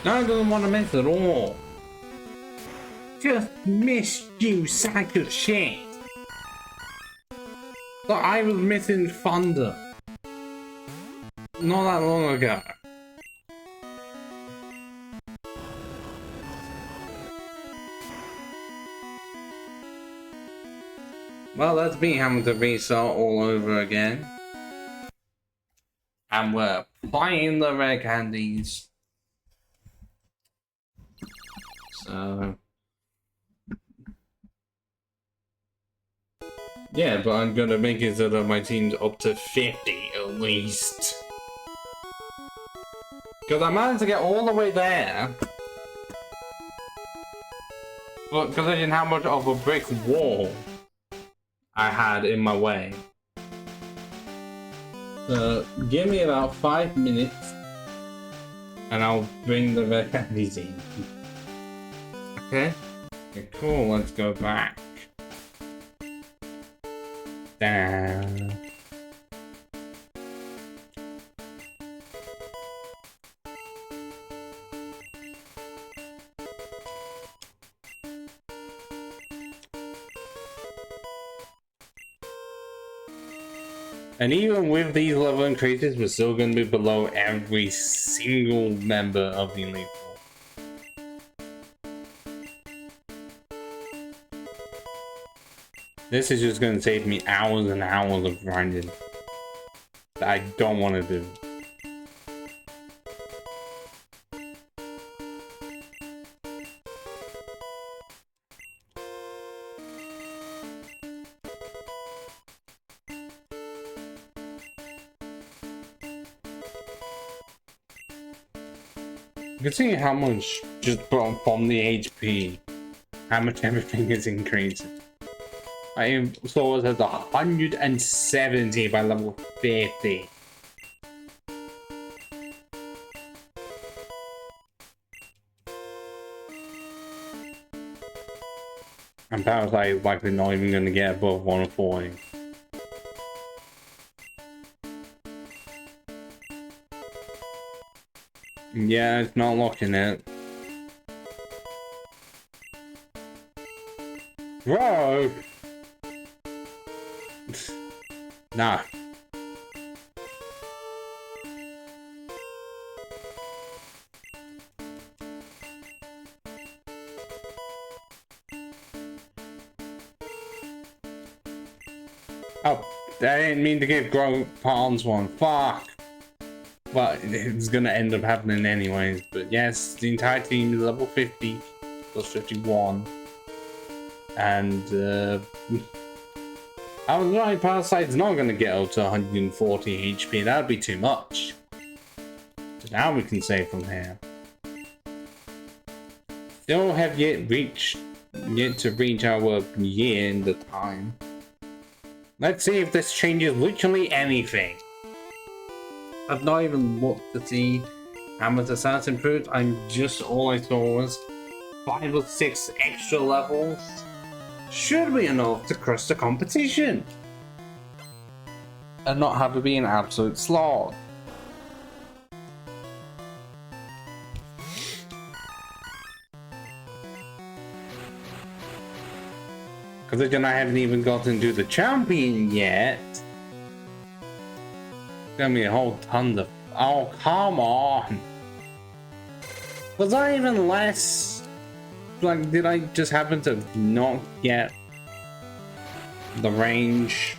No, I don't want to miss at all. Just missed you, sack of shit. So I was missing Thunder not that long ago. Well, that's me having to restart all over again. And we're playing the rare candies. So yeah, but I'm gonna make it so that my team's up to 50 at least. Because I managed to get all the way there. But considering how much of a brick wall I had in my way. So give me about 5 minutes and I'll bring the Legendaries in. Okay? Okay, cool, let's go back. Down. And even with these level increases, we're still going to be below every single member of the Elite Four. This is just going to save me hours and hours of grinding that I don't want to do. You can see how much, just from the HP, how much everything is increasing. I saw it as 170 by level 50. And parasect is likely not even going to get above 140. Yeah, it's not locking it. Bro! Nah. Oh, I didn't mean to give Grow Palms one. Fuck! But it's gonna end up happening anyways. But yes, the entire team is level 50 plus 51. And I was right, Parasite's not gonna get up to 140 HP, that'd be too much. So now we can save from here. Still have yet to reach our year in the time. Let's see if this changes literally anything. I've not even looked to see how much the stats improved. All I saw was 5 or 6 extra levels. Should be enough to crush the competition. And not have to be an absolute slog. Because again, I haven't even gotten to the champion yet. Gonna be a whole ton of... Oh, come on! Was I even less? Like, did I just happen to not get the range?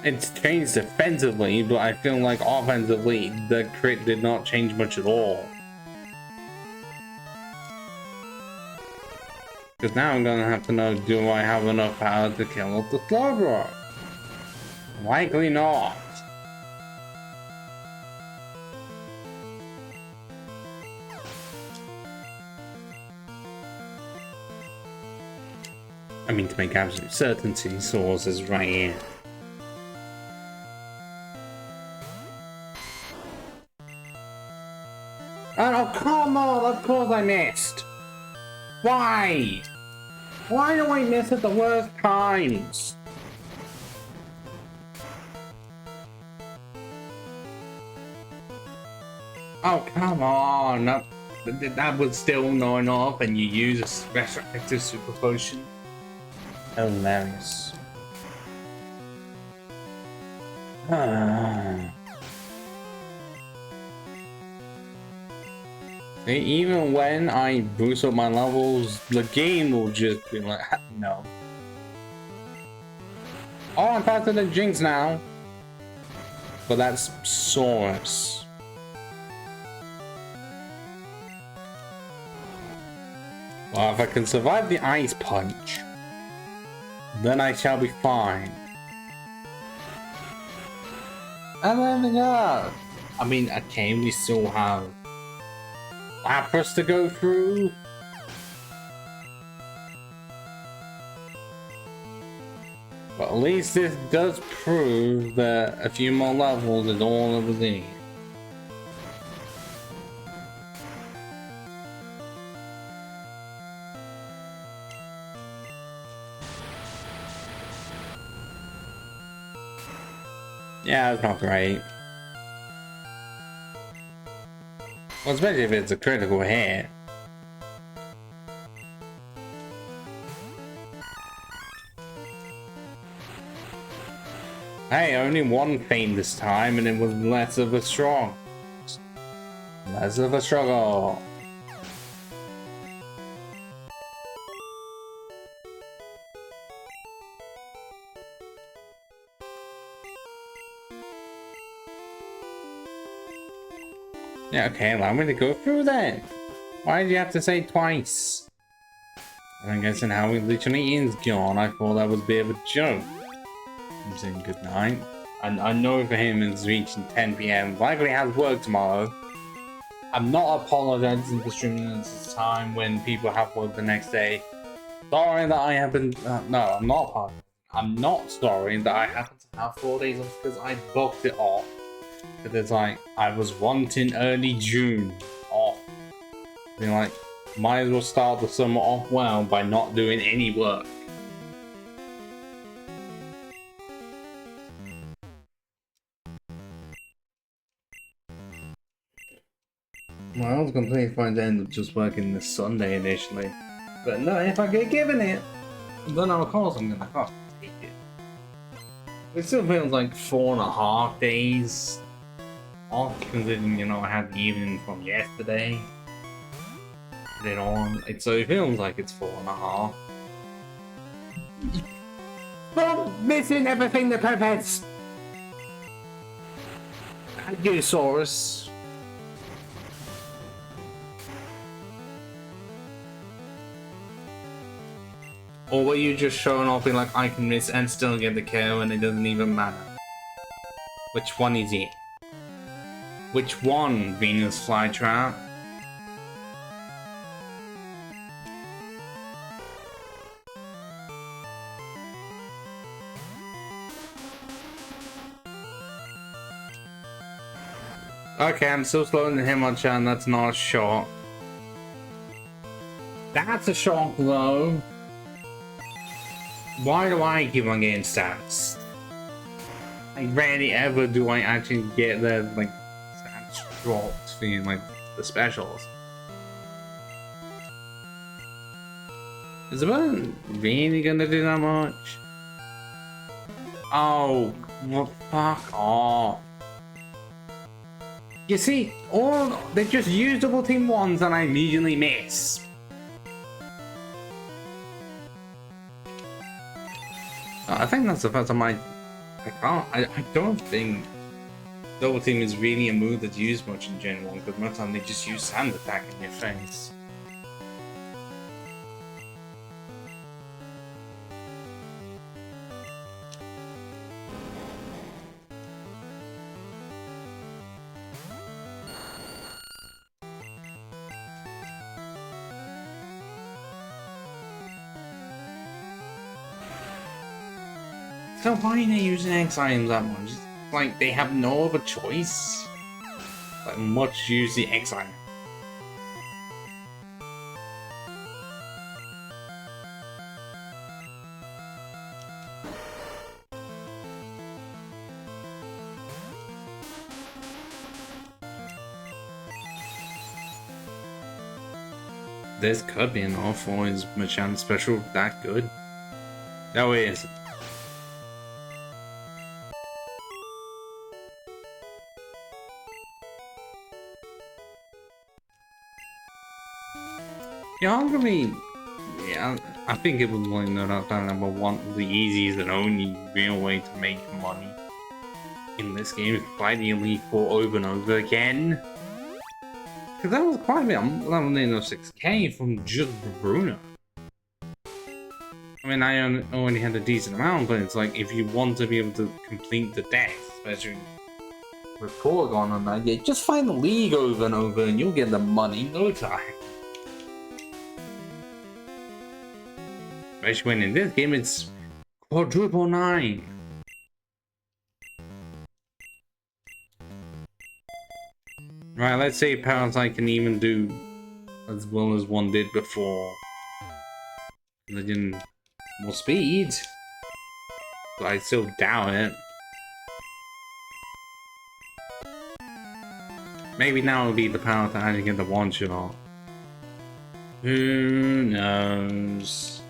It's changed defensively, but I feel like offensively, the crit did not change much at all. Because now I'm gonna have to know, do I have enough power to kill off the Slowbro? Likely not. I mean, to make absolute certainty, Source is right here. Oh, come on! Of course I missed! Why? Why do I miss at the worst times? Oh, come on! That was still not enough, and you use a special active super potion. Hilarious. Even when I boost up my levels, the game will just be like, no. Oh, I'm faster than Jinx now. But that's Saurus. Well, if I can survive the Ice Punch, then I shall be fine. I'm leveling up! I mean, okay, we still have lap for us to go through. But at least this does prove that a few more levels is all that was in here. Yeah, it's not great. Well, especially if it's a critical hit. Hey, only one fame this time, and it was less of a struggle. Less of a struggle. Yeah, okay, allow me to go through that. Why did you have to say it twice? I'm guessing how we literally is gone. I thought that was a bit of a joke. I'm saying good night. And I know for him it's reaching 10 PM. Likely has work tomorrow. I'm not apologizing for streaming at this time when people have work the next day. Sorry that I haven't. No, I'm not apologizing. I'm not sorry that I happen to have 4 days off because I booked it off. Because it's like, I was wanting early June off. Being like, might as well start the summer off well by not doing any work. Well, I was completely fine to end up just working this Sunday initially. But no, if I get given it, then of course I'm gonna have to take it. It still feels like 4.5 days off, considering, you know, I had the evening from yesterday. Then on, so it feels like it's 4.5. Stop missing everything that purpose! Ivysaur. Or were you just showing off being like, I can miss and still get the kill and it doesn't even matter? Which one is it? Which one, Venus Flytrap? Okay, I'm still slower than him on chat, that's not a shock. That's a shock though. Why do I keep on getting stats? Like, rarely ever do I actually get the, like, stats dropped for, like, the specials. Is the button really gonna do that much? Oh, well, fuck off. You see, they just use double team ones and I immediately miss. I think that's the first time I don't think double team is really a move that's used much in Gen 1, because most of the time they just use sand attack in your face. So why are they using X items that much? It's like they have no other choice. Like, much use the X item. This could be enough for his Machamp special that good. No, it isn't. Yeah, I'm gonna be. Yeah, I think it was like no doubt number one, the easiest and only real way to make money in this game is buy the Elite Four over and over again. Because that was quite a bit. I'm level 6k from just Bruno. I mean, I already had a decent amount, but it's like if you want to be able to complete the deck, especially with Porygon on that. Yeah, just find the league over and over and you'll get the money in no time. Especially when in this game it's quadruple 9. Right, let's say Parasite can even do as well as one did before. Legend more speed. But I still doubt it. Maybe now will be the power to actually get the one shot. Who knows?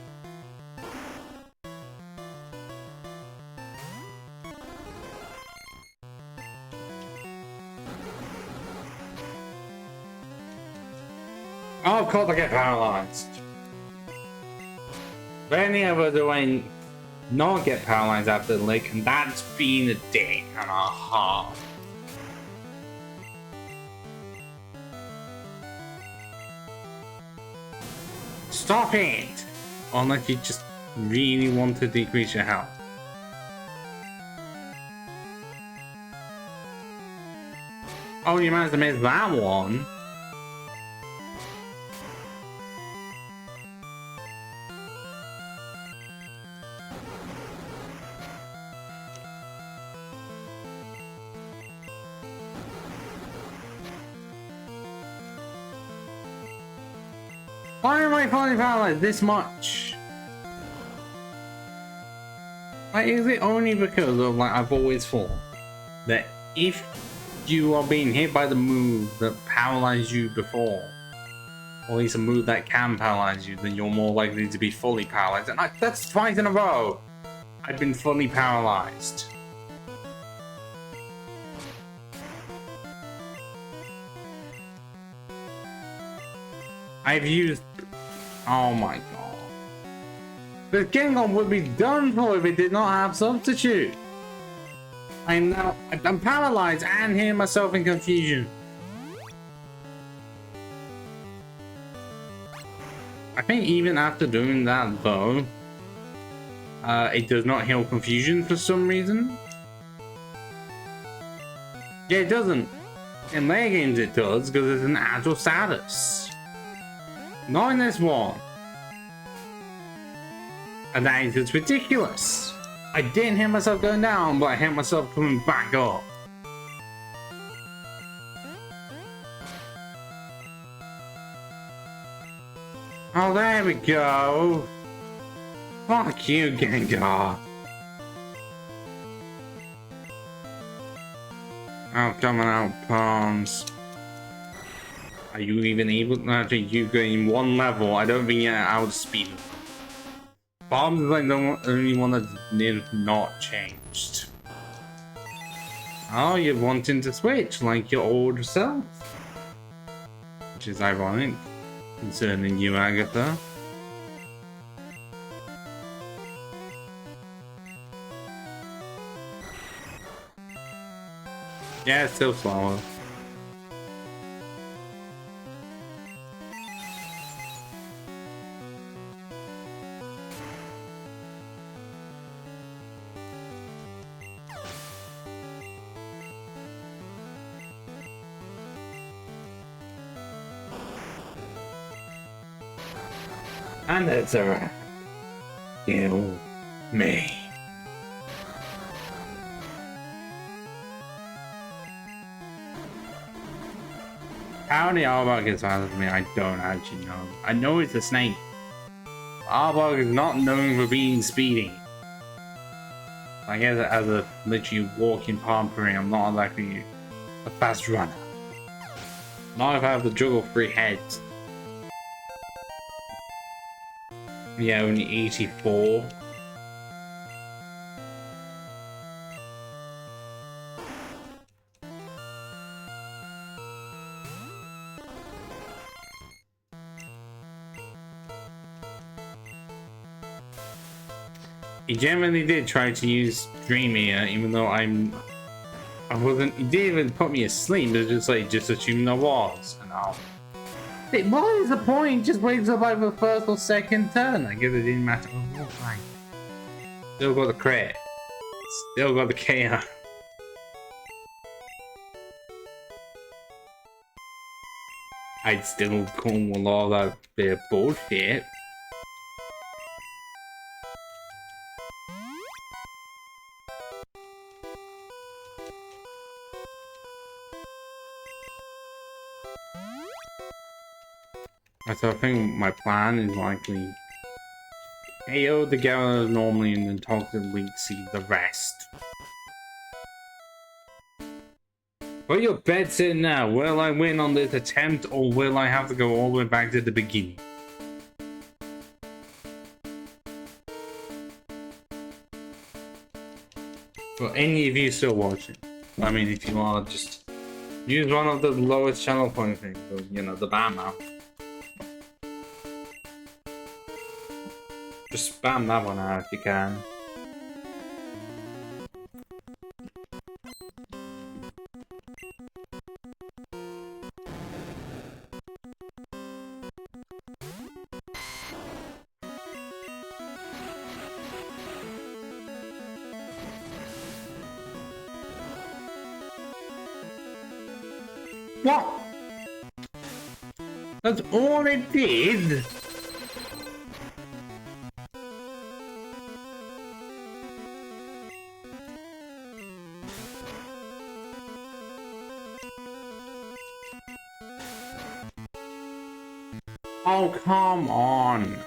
Oh, of course I get paralyzed. Rarely ever do I not get paralyzed after the lick, and that's been a day and a half. Stop it! Unless you just really want to decrease your health. Oh, you managed to miss that one. Why am I falling paralyzed this much? Like, is it only because of, like, I've always thought that if you are being hit by the move that paralyzed you before, or at least a move that can paralyze you, then you're more likely to be fully paralyzed. And that's twice in a row I've been fully paralyzed. I've used... Oh my god. The Gengon would be done for if it did not have substitute. I'm paralyzed and hearing myself in confusion. I think even after doing that though, it does not heal confusion for some reason. Yeah, it doesn't. In later games it does because it's an actual status. Not in this one. And that is just ridiculous. I didn't hit myself going down, but I hit myself coming back up. Oh, there we go. Fuck you, Gengar. Oh, coming out, palms. Are you even able to actually you going one level? I don't think you're outspeed. Palms is like the only one that's not changed. Oh, you're wanting to switch like your old self. Which is ironic, concerning you, Agatha. Yeah, it's still slower. And it's a wrap. Kill me. How the Arbok gets faster than me, I don't actually know. I know it's a snake. Arbok is not known for being speedy. I guess as a literally walking palm-print, I'm not exactly a fast runner. Not if I have to juggle 3 heads. Yeah, only 84. He genuinely did try to use Dream Eater, even though I wasn't. He didn't even put me asleep. It was just like, just assuming I was, and I'll. What is the point? Just wakes up either first or second turn. I guess it didn't matter. Oh, fine. Still got the crit. Still got the KO. I'd still call all that bullshit. So I think my plan is likely KO together normally and then toxic leak see the rest. Where your bet sitting now? Will I win on this attempt or will I have to go all the way back to the beginning? For any of you still watching, I mean, if you want to just use one of the lowest channel point things, or, you know, the ban now. Just spam that one out if you can. What? That's all it did? Oh, come on.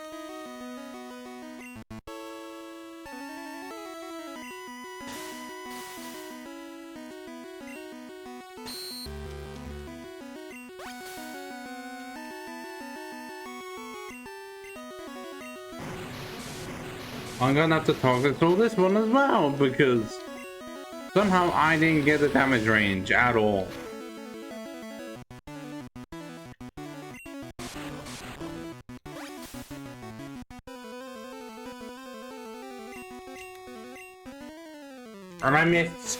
I'm gonna have to talk through this one as well because somehow I didn't get the damage range at all. And I missed.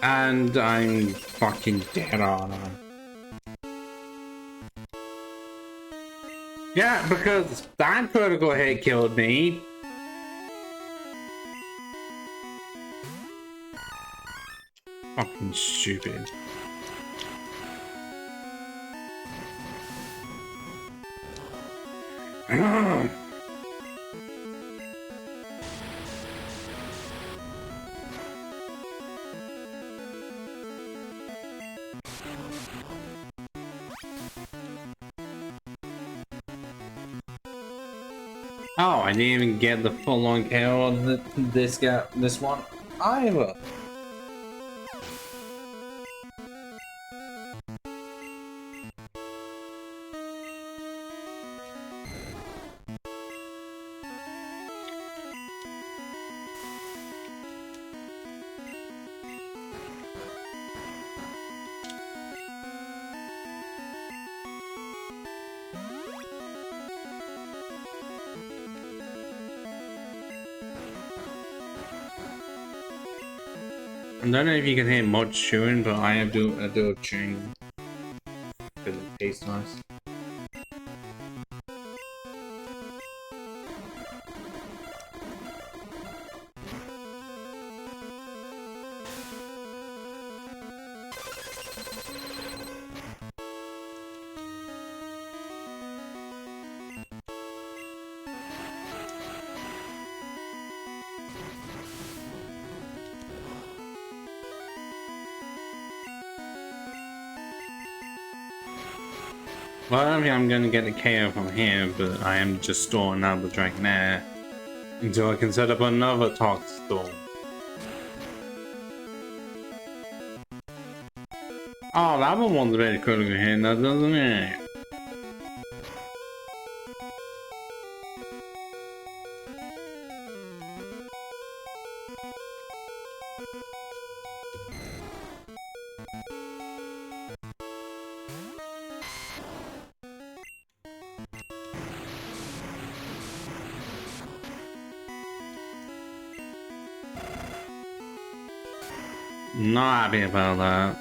And I'm fucking dead on him. Yeah, because that critical hit killed me. Fucking stupid. Oh, I didn't even get the full-on KO on this one either. I don't know if you can hear much chewing, but I do chewing because it tastes nice. Well, I don't think I'm gonna get a KO from here, but I am just storing out the Dragonair until I can set up another Toxic Storm. Oh, that one wants a very critical hit now, doesn't it? Not happy about that.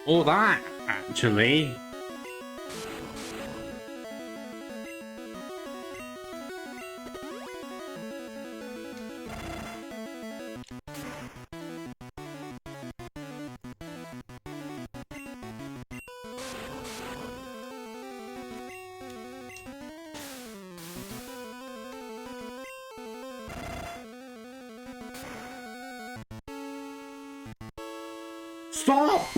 Or that, actually. Stop!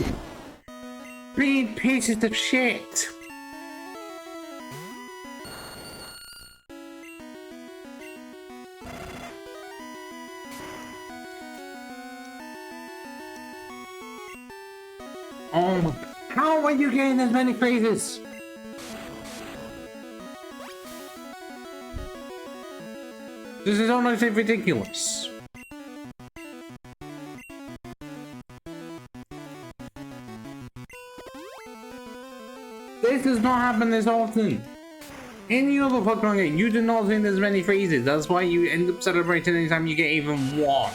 Being pieces of shit! Oh my, how are you getting as many phrases? This is honestly ridiculous. This does not happen this often. Any other Pokemon game, you do not see as many phrases. That's why you end up celebrating anytime you get even one.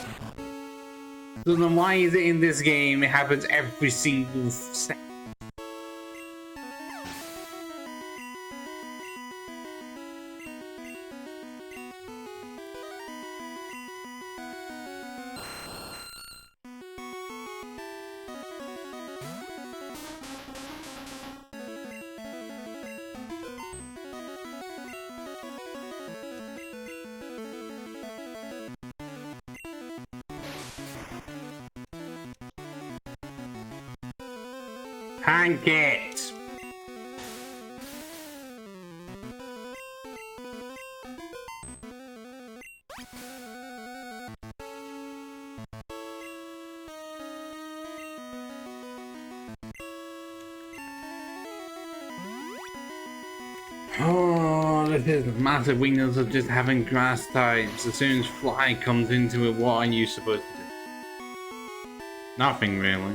So then why is it in this game it happens every single second? Tank it! Oh, this is the massive weakness of just having grass types. As soon as fly comes into it, what are you supposed to do? Nothing really.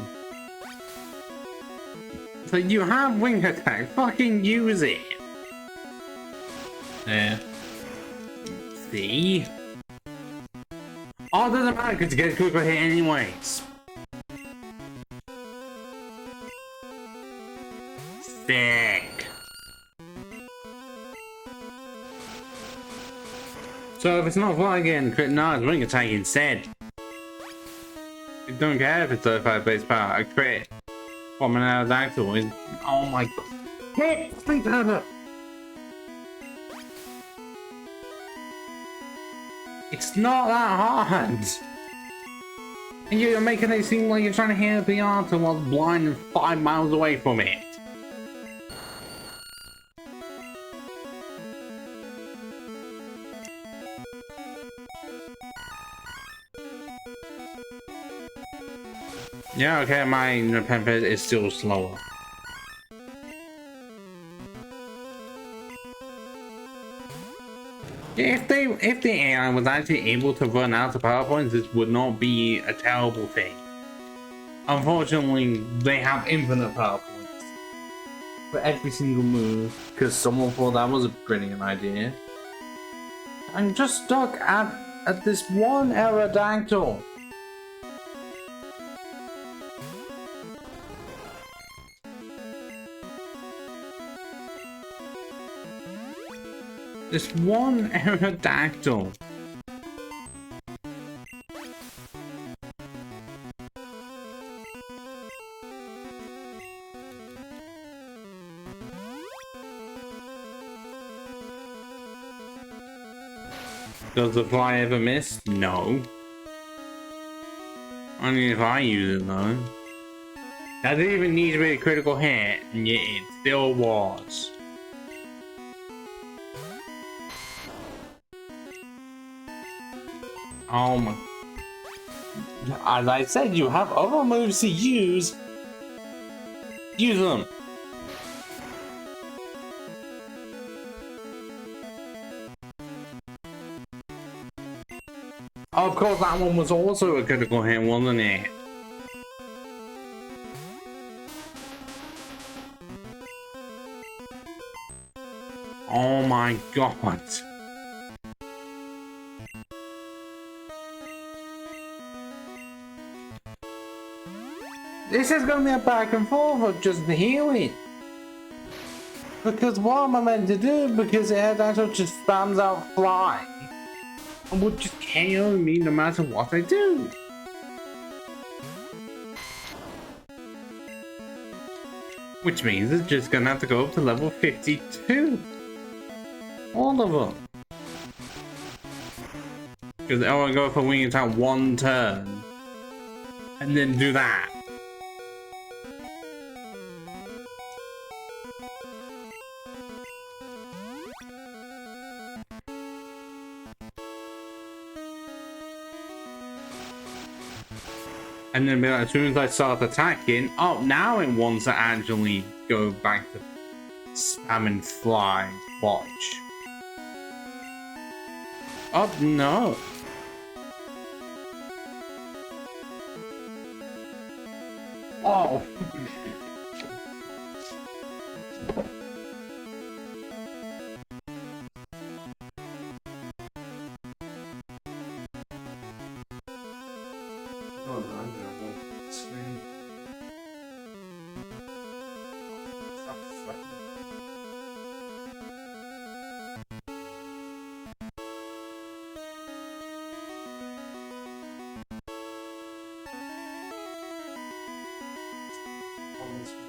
So you have wing attack, fucking use it! Yeah. See? Oh, it doesn't matter because you get a quicker hit anyways. Sick. So if it's not fly again, crit no, it's wing attack instead. You don't care if it's 35 base power, a crit. From an Aerodactyl is, oh my god. Hit! Sleep over! It's not that hard! And you're making it seem like you're trying to hit the Pianta while it's blind and 5 miles away from it. Yeah, okay, my Nepenthe is still slower. If the AI was actually able to run out of power points, this would not be a terrible thing. Unfortunately, they have infinite power points for every single move, because someone thought that was a brilliant idea. I'm just stuck at this one Aerodactyl. This one Aerodactyl. Does the fly ever miss? No. Only if I use it though. That didn't even need to be a critical hit, and yet it still was. As I said, you have other moves to use. Use them. Of course, that one was also a critical hit, wasn't it? Oh my god. This is gonna be a back and forth of just healing. Because what am I meant to do? Because it actually just spams out fly. And would just KO me no matter what I do. Which means it's just gonna have to go up to level 52. All of them. Because I want to go for wing attack one turn. And then do that. And then as soon as I start attacking, oh, now it wants to actually go back to spam and fly. Watch. Oh, no. Oh.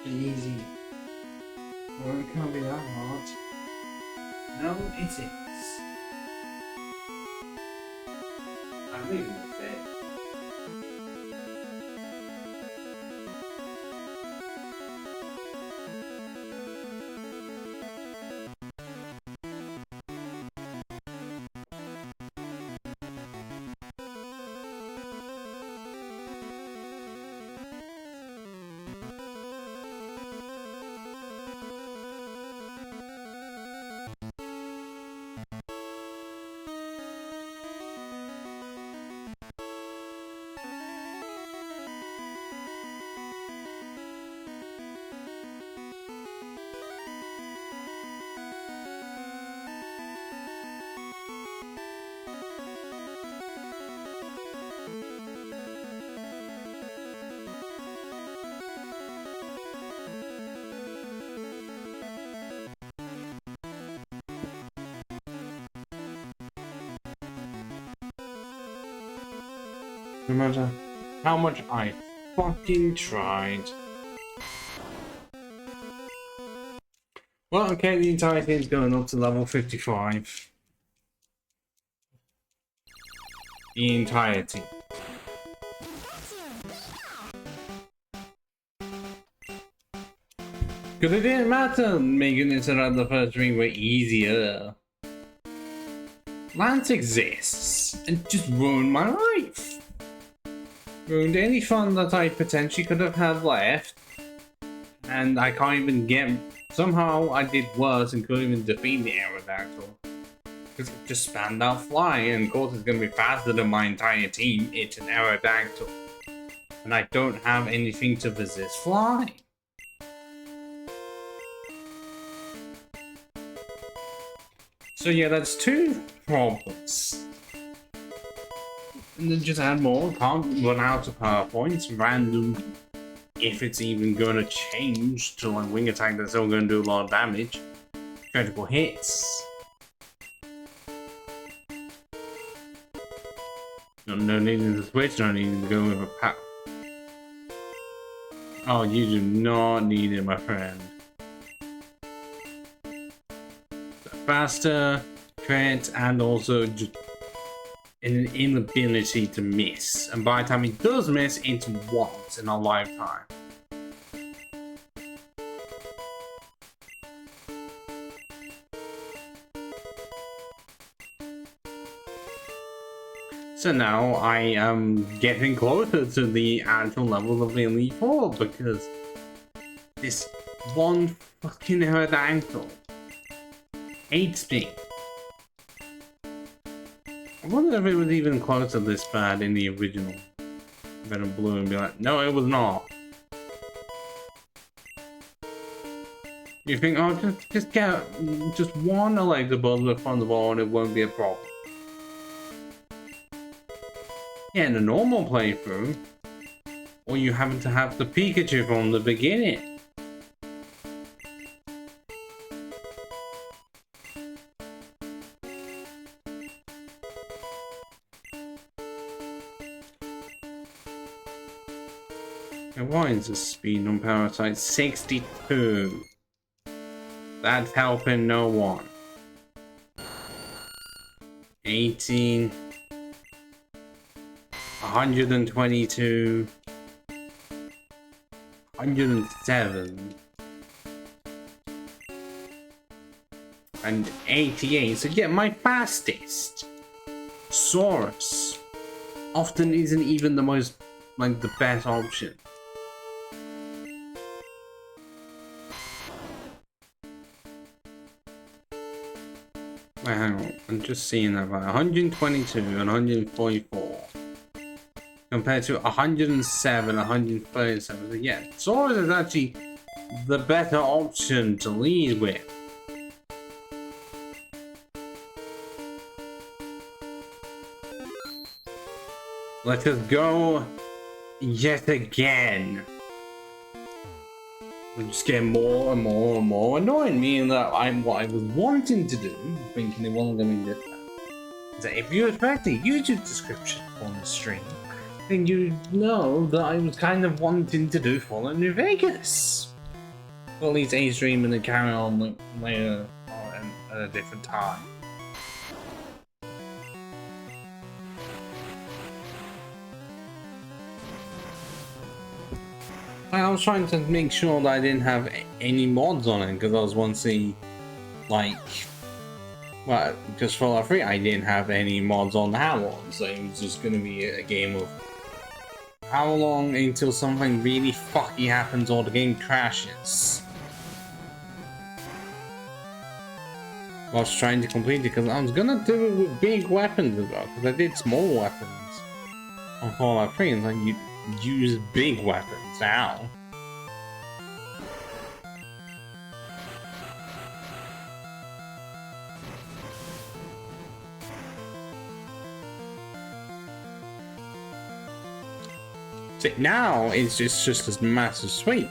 Easy. Well, it can't be that hard. No, it is. I'm leaving the bed. No matter how much I fucking tried. Well, okay, the entire thing's going up to level 55. The entirety. Because it didn't matter making it so that the first three were easier. Lance exists and just ruined my life. Ruined any fun that I potentially could have had left. And I can't even get... Somehow I did worse and couldn't even defeat the Aerodactyl. Because it just spanned out fly, and of course it's going to be faster than my entire team. It's an Aerodactyl. And I don't have anything to resist fly. So yeah, that's two problems. And then just add more, can't run out of power points, random, if it's even going to change to like wing attack that's still going to do a lot of damage. Critical hits. No needing to switch, no needing to go with a power. Oh, you do not need it, my friend. Faster, crit, and also just an inability to miss. And by the time he does miss, it's once in a lifetime. So now I am getting closer to the actual levels of the Elite Four because this one fucking Aerodactyl hates me. I wonder if it was even close to this bad in the original Venom Blue and be like, no, it was not. You think, oh, just get just one Electabuzz from the ball and it won't be a problem. Yeah, in a normal playthrough, or you happen to have the Pikachu from the beginning. Why is the speed on Parasite 62? That's helping no one. 18. 122. 107. And 88. So yeah, my fastest Saurus often isn't even the most like the best option. Wait, hang on. I'm just seeing that right. 122 and 144 compared to 107, 137. So yeah, Saurus is actually the better option to lead with. Let us go yet again. We're just getting more and more and more annoying, meaning that what I was wanting to do, thinking it wasn't going to be different, is that if you respect the YouTube description on the stream, then you know that I was kind of wanting to do Fallout New Vegas. Well, at least a stream and then carry on later at a different time. I was trying to make sure that I didn't have any mods on it, because I was wanting, like, well, because Fallout 3 I didn't have any mods on that one, so it was just going to be a game of how long until something really fucky happens or the game crashes. I was trying to complete it because I was going to do it with big weapons as well, because I did small weapons on Fallout 3, and like you use big weapons now. So now it's just this massive sweep.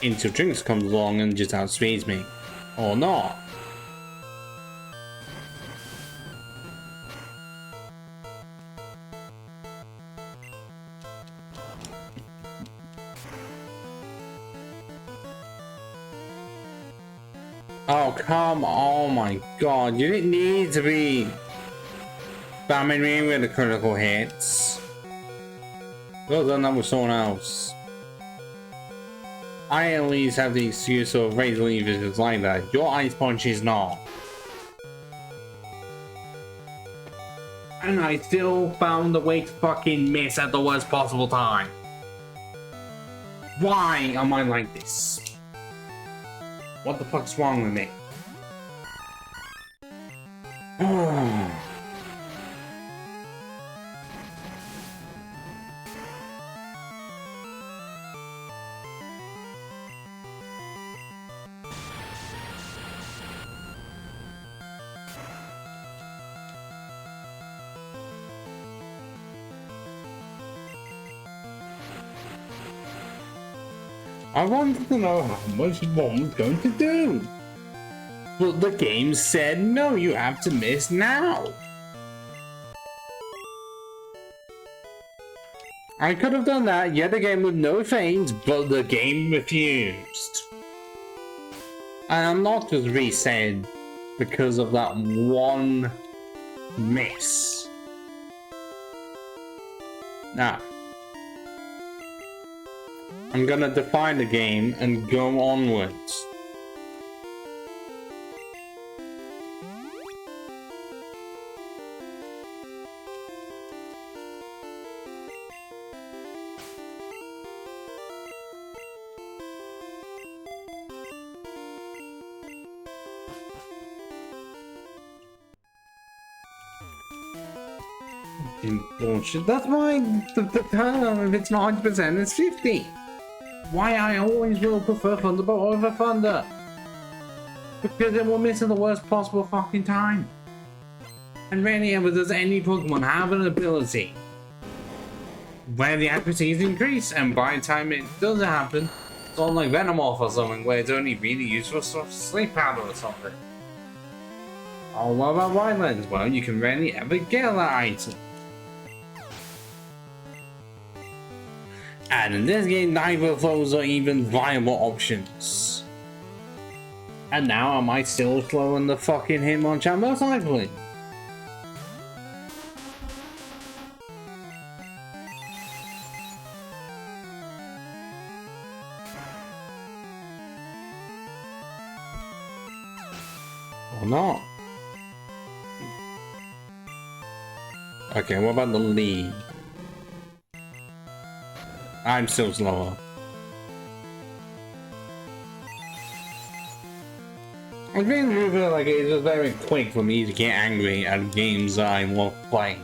Until Drinks comes along and just outspeeds me. Or not. Oh, come on, oh my god, you didn't need to be spamming me with the critical hits. Well done that with someone else. I at least have the excuse of razor levers like that. Your ice punch is not. And I still found a way to fucking miss at the worst possible time. Why am I like this? What the fuck's wrong with me? I wanted to know how much one was going to do. But the game said no, you have to miss now. I could have done that yet again with no feints, but the game refused. And I'm not just resetting because of that one miss. Now, I'm gonna define the game and go onwards. Bullshit. That's why the turn, if it's not 100%, it's 50. Why I always will prefer Thunderbolt over Thunder. Because it will miss at the worst possible fucking time. And rarely ever does any Pokemon have an ability where the accuracy is increased, and by the time it does happen, it's on like Venomoth or something where it's only really used for sleep powder or something. Oh, what about Wildlands? Well, you can rarely ever get that item. And in this game, neither of those are even viable options. And now am I still throwing the fucking Hitmonchan motorcycling? Or not? Okay, what about the lead? I'm still slower. I think moving like it's just very quick for me to get angry at games I love playing.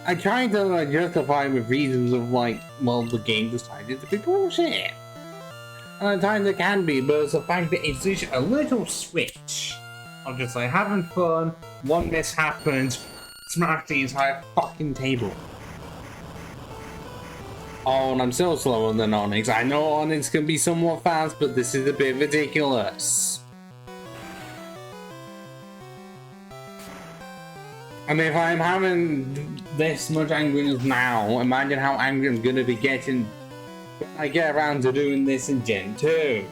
I try to like, justify with reasons of like, well, the game decided to be bullshit. And at times it can be, but it's the fact that it's just a little switch. I'm just like having fun, one miss happens, smash the entire fucking table. Oh, and I'm still slower than Onyx. I know Onyx can be somewhat fast, but this is a bit ridiculous. And if I'm having this much angriness now, imagine how angry I'm gonna be getting when I get around to doing this in Gen 2.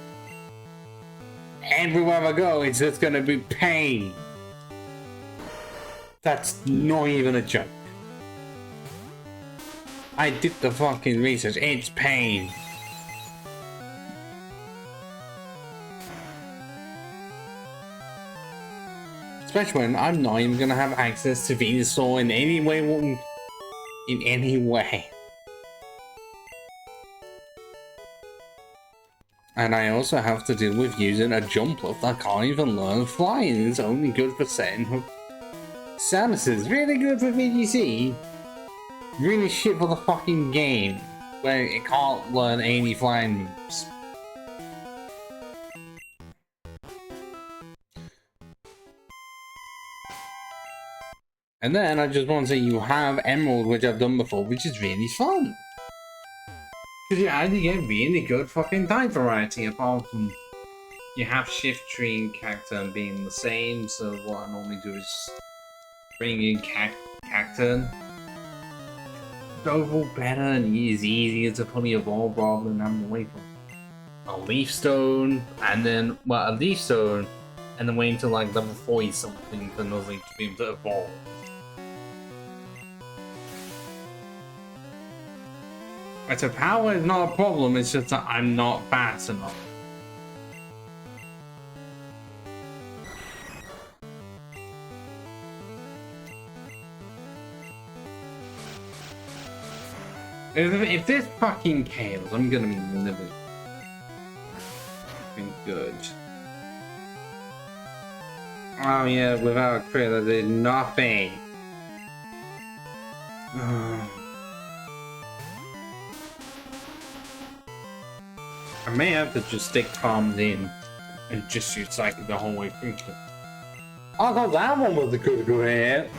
Everywhere I go, it's just gonna be pain. That's not even a joke. I did the fucking research, it's pain. Especially when I'm not even gonna have access to Venusaur in any way, And I also have to deal with using a Jumpluff that can't even learn flying. It's only good for setting up Samuses. Really good for VGC. Really shit for the fucking game, where it can't learn any flying moves. And then I just want to say you have Emerald, which I've done before, which is really fun. Because you actually get really good fucking type variety, apart from you have Shift Tree and Cacturn being the same, so what I normally do is bring in Cacturn. It's overall better and it's easier to fully evolve rather than having to wait for a Leaf Stone, and then, well, a Leaf Stone, and then wait until like level 40 something for Nuzlocke to be able to evolve. Right, so power is not a problem, it's just that I'm not fast enough. If this fucking chaos, I'm gonna be living good. Oh yeah, without a crit, I did nothing. I may have to just stick palms in and just use Psychic the whole way through. I thought that one was a critical hit.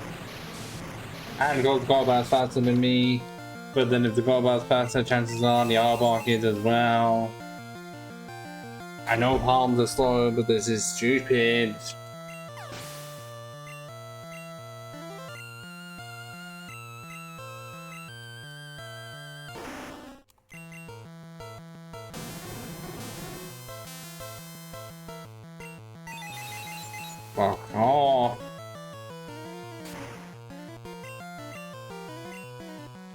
And Gold's Golbat's faster than me. But then if the Golbat's faster, chances are the Arbok is as well. I know palms are slow, but this is stupid. Fuck off.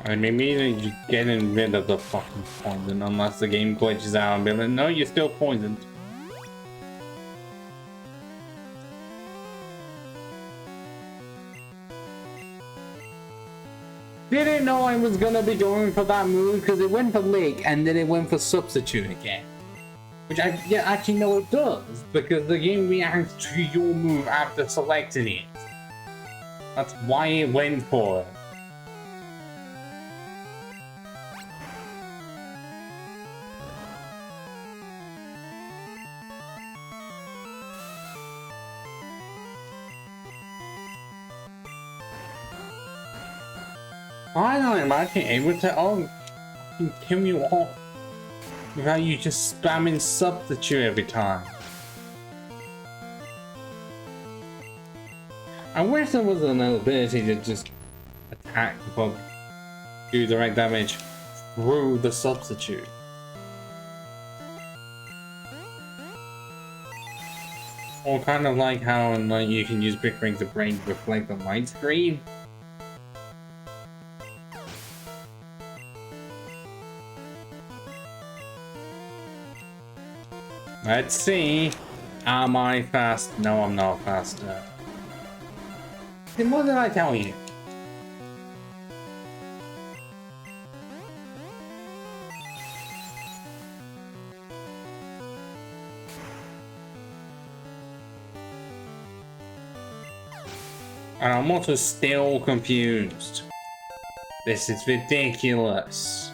I mean, maybe you're getting rid of the fucking poison unless the game glitches out and be like, no, you're still poisoned. Didn't know I was gonna be going for that move because it went for Lick and then it went for Substitute again. Which I actually know it does, because the game reacts to your move after selecting it. That's why it went for it. Why not imagine able to kill you off without you just spamming Substitute every time? I wish there was an ability to just attack but do direct damage through the Substitute. Or kind of like how like you can use Brick Ring to reflect the light screen. Let's see. Am I fast? No, I'm not faster. Then what did I tell you? And I'm also still confused. This is ridiculous.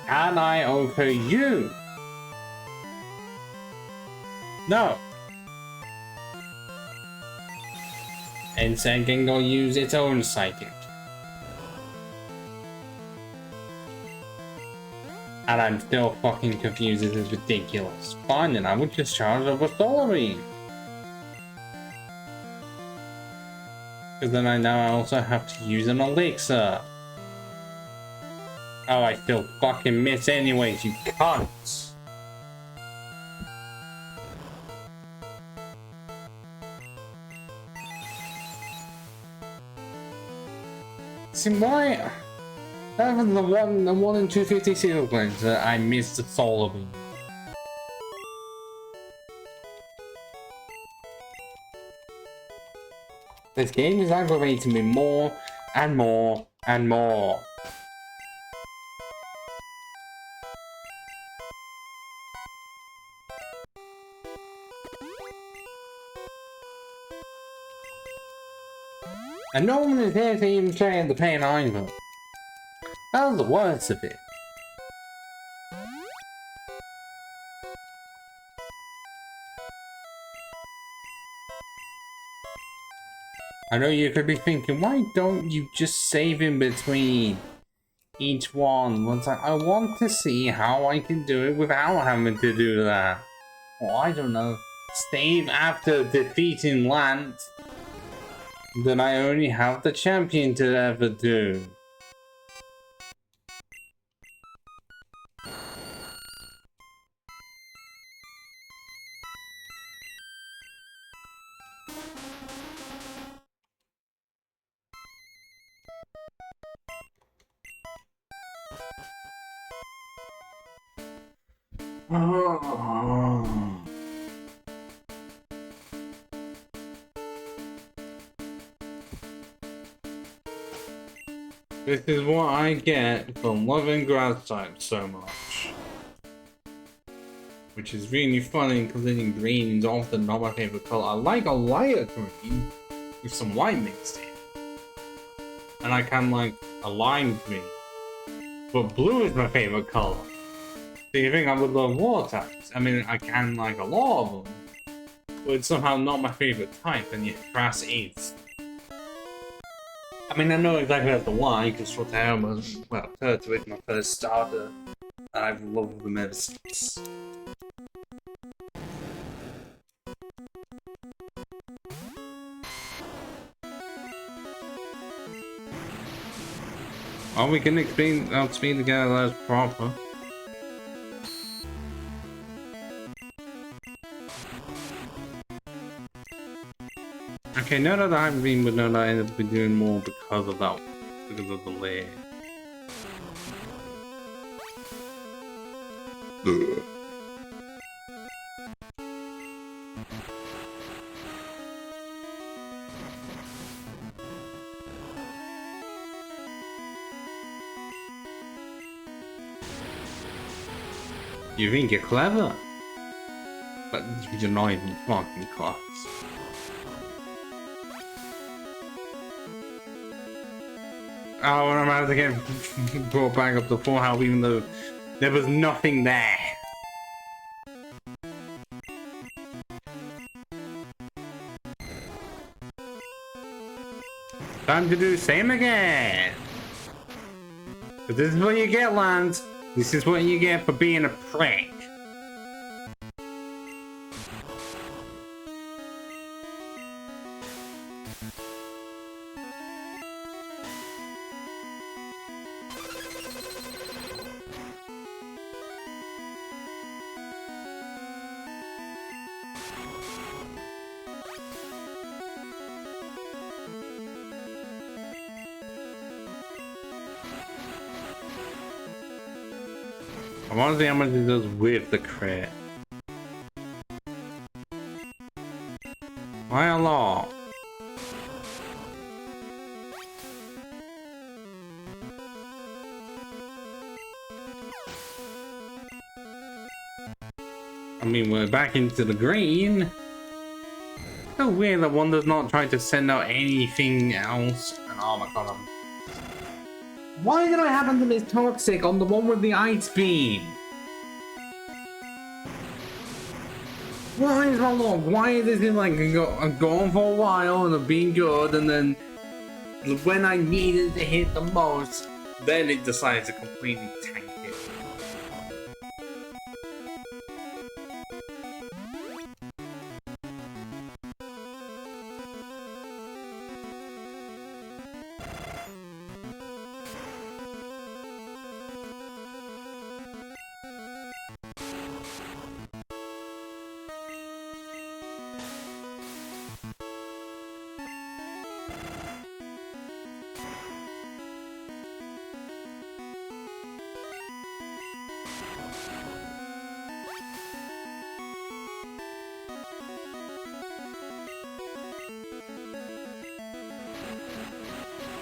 Can I okay you? No. Insect can go use its own psychic. And I'm still fucking confused. This is ridiculous. Fine, then I would just charge up a solar beam. Because then I now also have to use an elixir. Oh, I still fucking miss anyways, you cunts. See, why? That was the one in 250 seal planes that I missed the solar beam. This game is aggravating me more and more and more. And no one is here to even try the pain either. That was the worst of it. I know you could be thinking, why don't you just save in between each one? Once I want to see how I can do it without having to do that. Or I don't know, save after defeating Lance. Then I only have the champion to ever do. This is what I get for loving grass types so much. Which is really funny considering green is often not my favorite color. I like a lighter green with some white mixed in. And I can like a lime green. But blue is my favorite color. So you think I would love water types? I mean, I can like a lot of them. But it's somehow not my favorite type, and yet grass is. I mean, I know exactly that's the why, because Torterra was, well, Turtle is my first starter, and I've loved them ever since. Oh, we can outspeed the guy that's proper. Okay, now that I haven't been, but now that I ended up doing more because of that, because of the layer. You think you're clever? But you're not even fucking close. Oh, and I'm about to get brought back up to full health even though there was nothing there. Time to do the same again. But this is what you get, Lance. This is what you get for being a prick. I want to see how much it does with the crit. Why a lot? I mean, we're back into the green. So weird that one does not try to send out anything else. And oh my god, why did I happen to miss Toxic on the one with the ice beam? Why is my log? Why is this like gone for a while and have been good, and then when I needed to hit the most, then it decided to completely tank it.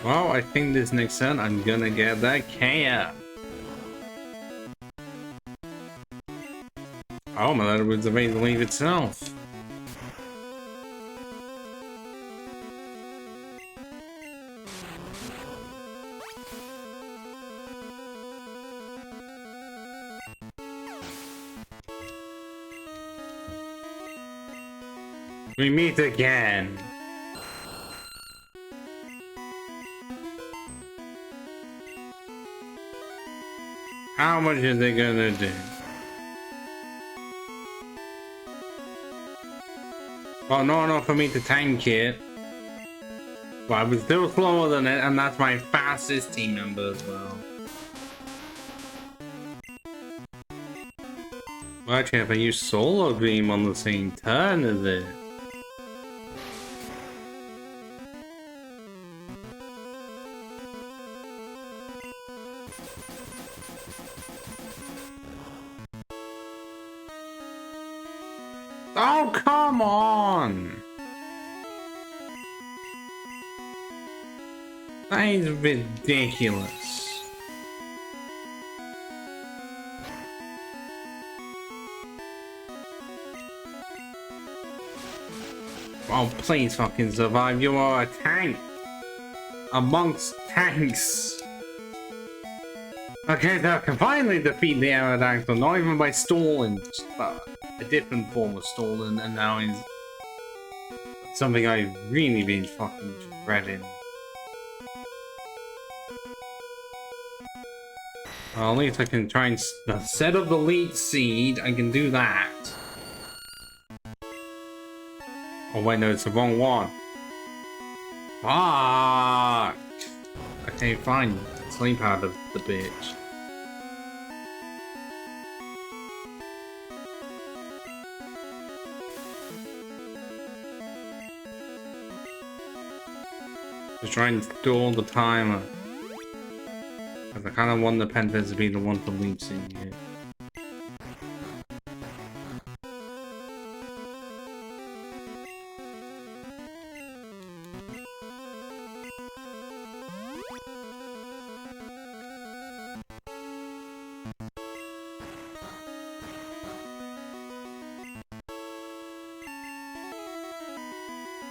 Well, I think this next turn I'm gonna get that KO. Oh, my letter was amazing to leave itself. We meet again. How much is it gonna do? Well, not enough for me to tank it. But I was still slower than it, and that's my fastest team member as well. Well, actually, if I use Solar Beam on the same turn as it. Oh, come on! That is ridiculous. Oh, please fucking survive. You are a tank. Amongst tanks. Okay, so I can finally defeat the Aerodactyl, not even by stalling, just a different form of stalling, and now is something I've really been fucking dreading. Well, at least I can try and set up the leech seed. I can do that. Oh wait, no, it's the wrong one. Fuck! Okay, fine. Sleep out of the bitch. Just try and stall the timer. Because I kind of want the Penfez to be the one to leech seed here.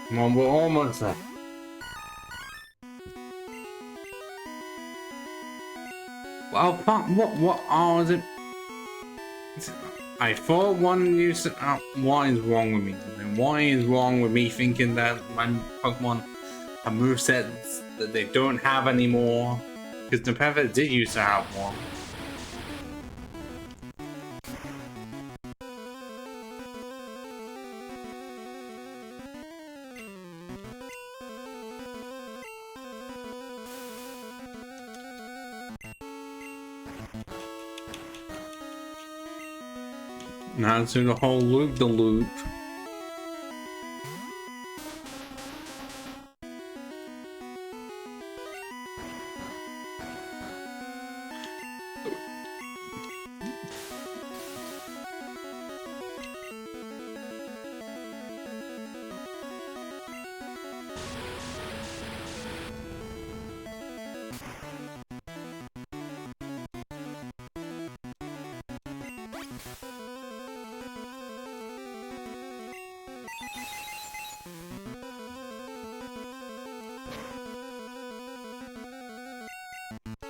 Come on, we're almost there. Oh fuck, what, oh, is it? I thought one used to, what is wrong with me? What is wrong with me thinking that my Pokemon have movesets that they don't have anymore? Because the Nepenthes did used to have one. Now let's do the whole loop-de-loop.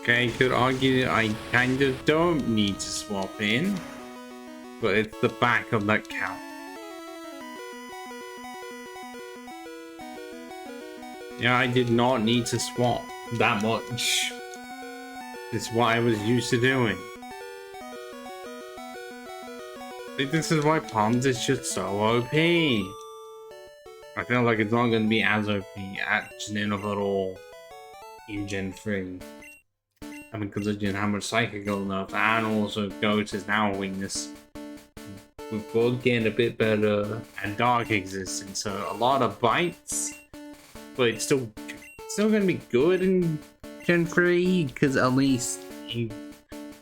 Okay, could argue I kind of don't need to swap in, but it's the back of that count. Yeah, I did not need to swap that much. It's what I was used to doing. I think this is why Palms is just so OP. I feel like it's not going to be as OP at Genova at all in Gen 3. I mean, considering how much psychical enough, and also Ghost is now a weakness. We've both gained a bit better, and Dark existence, so a lot of bites, but it's still going to be good in Gen 3, because at least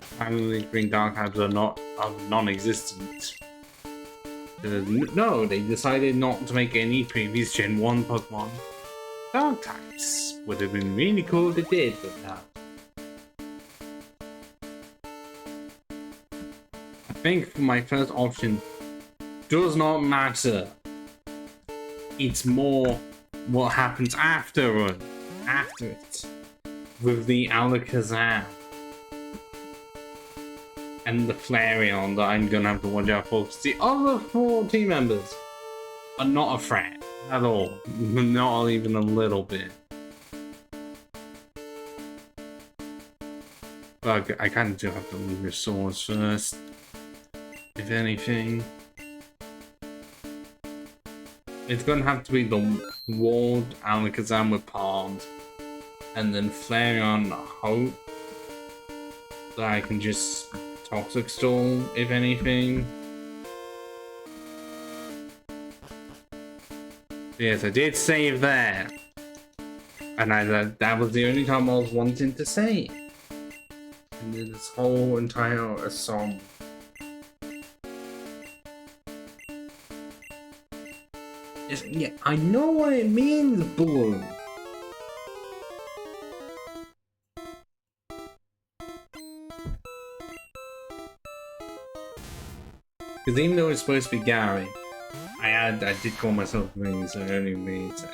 finally Green Dark types are non-existent. No, they decided not to make any previous Gen 1 Pokemon Dark types. Would have been really cool if they did, but no. I think my first option does not matter. It's more what happens after it, with the Alakazam and the Flareon that I'm gonna have to watch out for, because the other 4 team members are not a threat at all, not even a little bit. But I kind of do have to leave your swords first, if anything. It's gonna have to be the Ward Alakazam with Palms, and then Flareon Hope that I can just Toxic Storm, if anything. Yes, I did save that. And that was the only time I was wanting to save. And then this whole entire song. Yeah, I know what it means, Blue. Because even though it's supposed to be Gary, I did call myself Green, so it only made sense.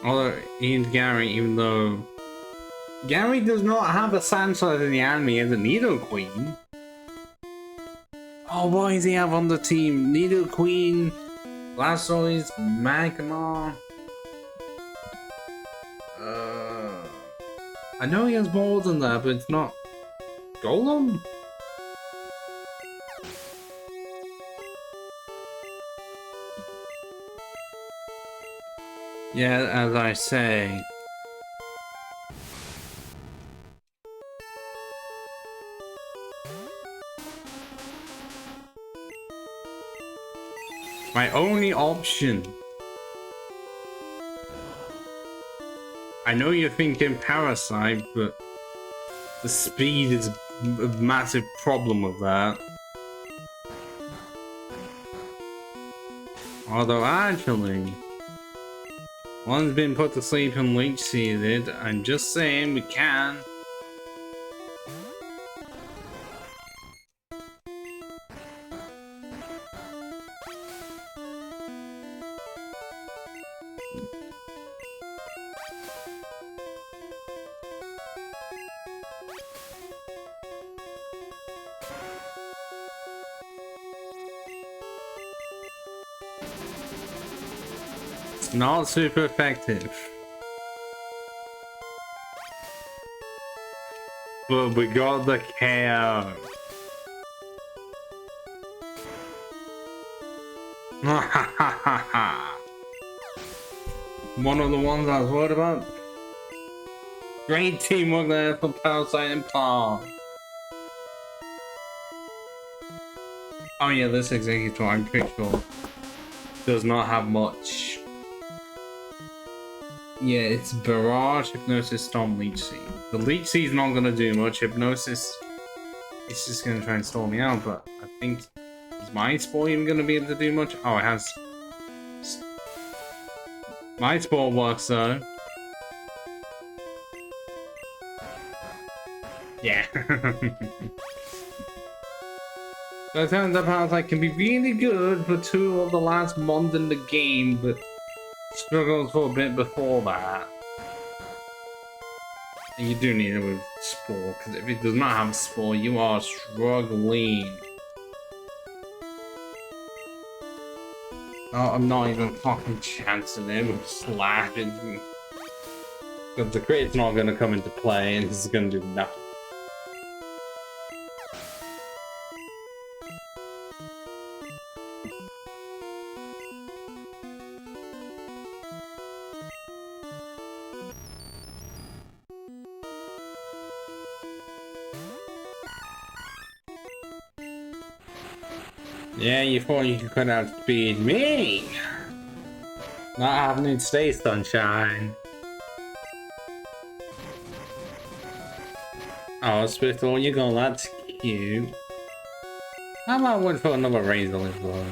Although he's Gary, even though Gary does not have a Sandslice in the anime as a Nidoqueen. Oh, what does he have on the team? Nidoqueen, Blastoise, Magmar. I know he has balls in there, but it's not Golem? Yeah, as I say. My only option. I know you're thinking Parasite, but the speed is a massive problem with that. Although actually, one's been put to sleep and leech seeded. I'm just saying we can. Not super effective. But we got the KO. One of the ones I was worried about. Great teamwork there for Parasite and Palm. Oh yeah, this exeggutor, I'm pretty sure, does not have much. Yeah, it's Barrage, Hypnosis, Storm, Leech Seed. The Leech Seed's not gonna do much. Hypnosis, it's just gonna try and storm me out, but I think, is Mind Spore even gonna be able to do much? Oh, it has. Mind Spore works though. Yeah. So it turns out parasect can be really good for 2 of the last months in the game, but struggles for a bit before that. And you do need it with spore, because if it does not have spore, you are struggling. Oh, I'm not even fucking chancing it with slashing. Because the crit's not going to come into play, and this is going to do nothing. Yeah, you thought you could outspeed me! Not happening today, sunshine. Oh, Spittle, you're going, that's cute. I might wait for another razor as well.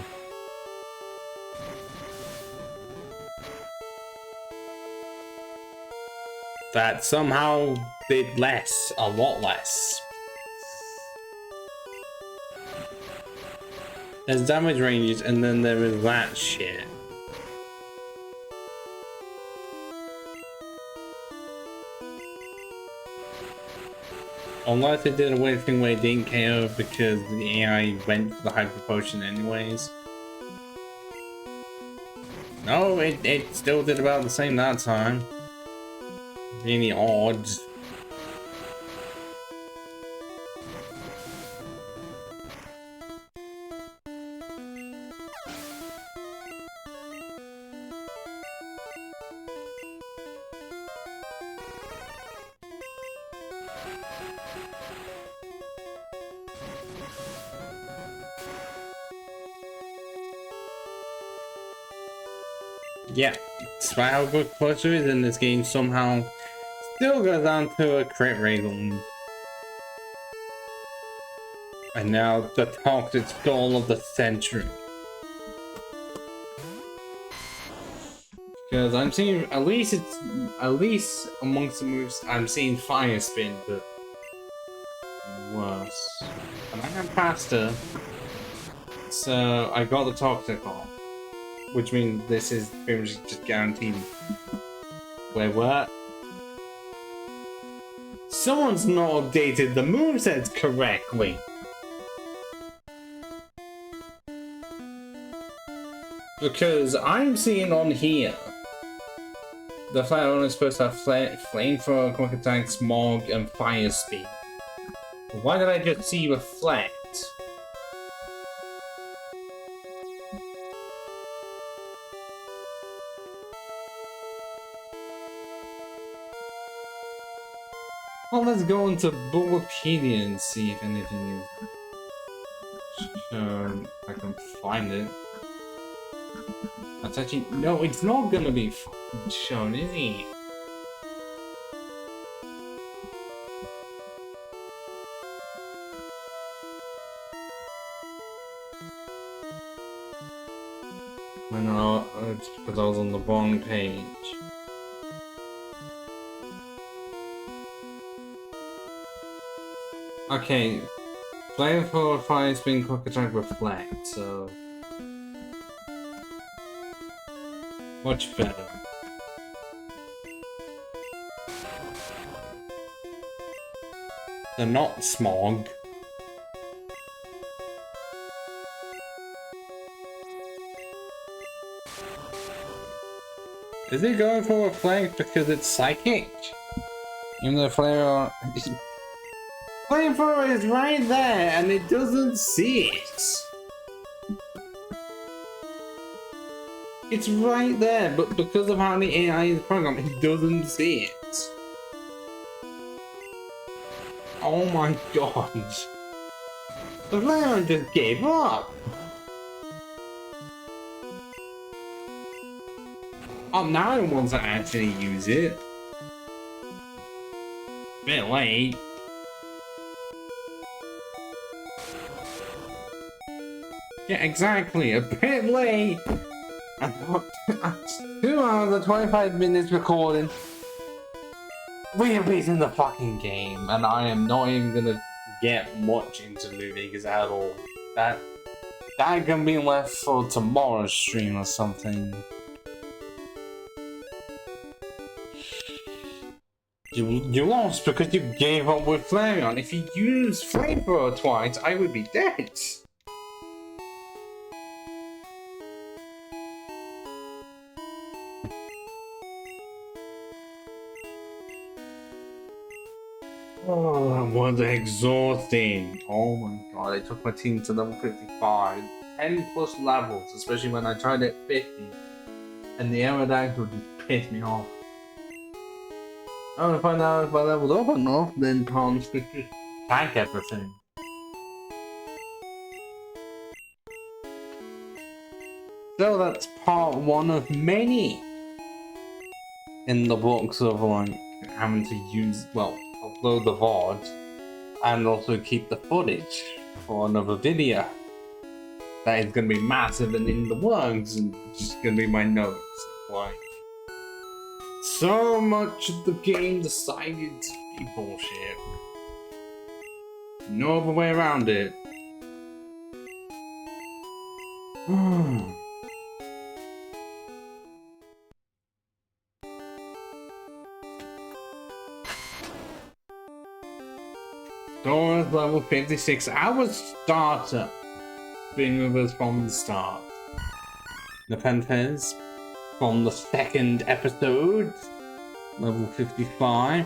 That somehow did less, a lot less. There's damage ranges, and then there is that shit. Unless it did a weird thing where it didn't KO because the AI went for the hyper potion anyways. No, it still did about the same that time. Really odd. Yeah, despite how good Cluster is in this game, somehow still goes down to a crit rate. And now the toxic goal of the century. Because I'm seeing, at least amongst the moves, I'm seeing fire spin, but worse. And I am faster, so I got the toxic off. Which means this is pretty much just guaranteed. Wait, what? Someone's not updated the movesets correctly. Because I'm seeing on here, the fire one is supposed to have flamethrower, quick attack, smog, and fire speed. Why did I just see reflect? Well, let's go into Bulbapedia and see if anything is shown. I can find it. That's actually no, it's not gonna be shown, is it? I know, it's because I was on the wrong page. Okay, flamethrower, fire spin, quick attack, reflect, so much better. They're not smog. Is it going for reflect because it's psychic? Even though flamethrower is right there and it doesn't see it. It's right there, but because of how the AI is programmed, it doesn't see it. Oh my god. The flamethrower just gave up. Oh, now it wants to actually use it. Bit late. Yeah, exactly. A bit late. I've got 2 hours and 25 minutes recording. We are beating the fucking game, and I am not even gonna get much into New Vegas at all. That can be left for tomorrow's stream or something. You lost because you gave up with Flareon. If you used Flamethrower twice, I would be dead. Oh, that was exhausting. Oh my god, I took my team to level 55. 10 plus levels, especially when I tried at 50. And the Aerodactyl just pissed me off. I want to find out if I leveled up or not, then Palms could just tank everything. So that's part one of many in the books of like having to use, well, upload the VODs and also keep the footage for another video. That is going to be massive and in the works, and just going to be my notes. Like, so much of the game decided to be bullshit. No other way around it. Dora's level 56. Our starter. Being with us from the start. Nepenthes from the second episode. Level 55.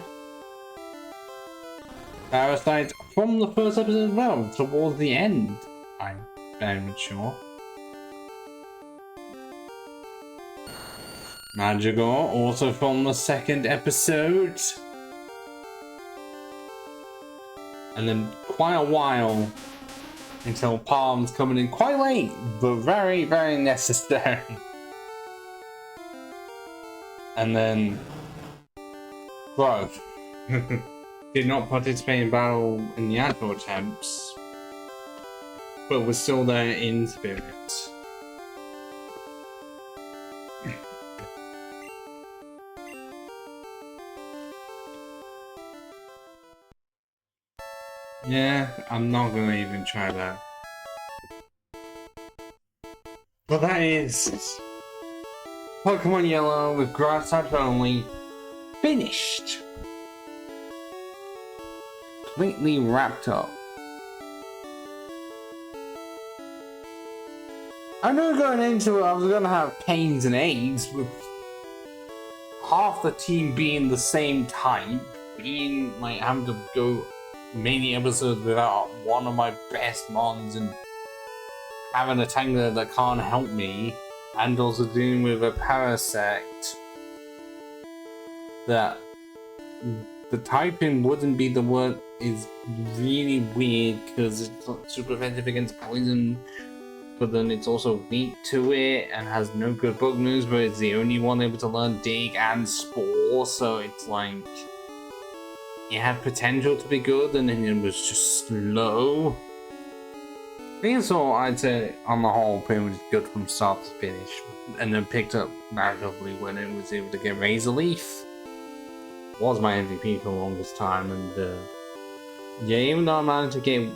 Parasite from the first episode as well, towards the end. I'm very sure. Magical, also from the second episode. And then quite a while until Palm's coming in quite late, but very, very necessary. And then Growth did not participate in battle in the actual attempts, but was still there in spirit. Yeah, I'm not gonna even try that. But that is Pokemon Yellow with grass types only finished. Completely wrapped up. I know going into it I was gonna have pains and aches with half the team being the same type, being like having to go many episodes without one of my best mons and having a tangela that can't help me, and also dealing with a parasect that the typing wouldn't be the word is really weird because it's super effective against poison, but then it's also weak to it and has no good bug moves, but it's the only one able to learn dig and spore, so it's like it had potential to be good and then it was just slow. Ivysaur, I'd say on the whole pretty much good from start to finish, and then picked up massively when it was able to get Razor Leaf. Was my MVP for the longest time, and yeah, even though I managed to get,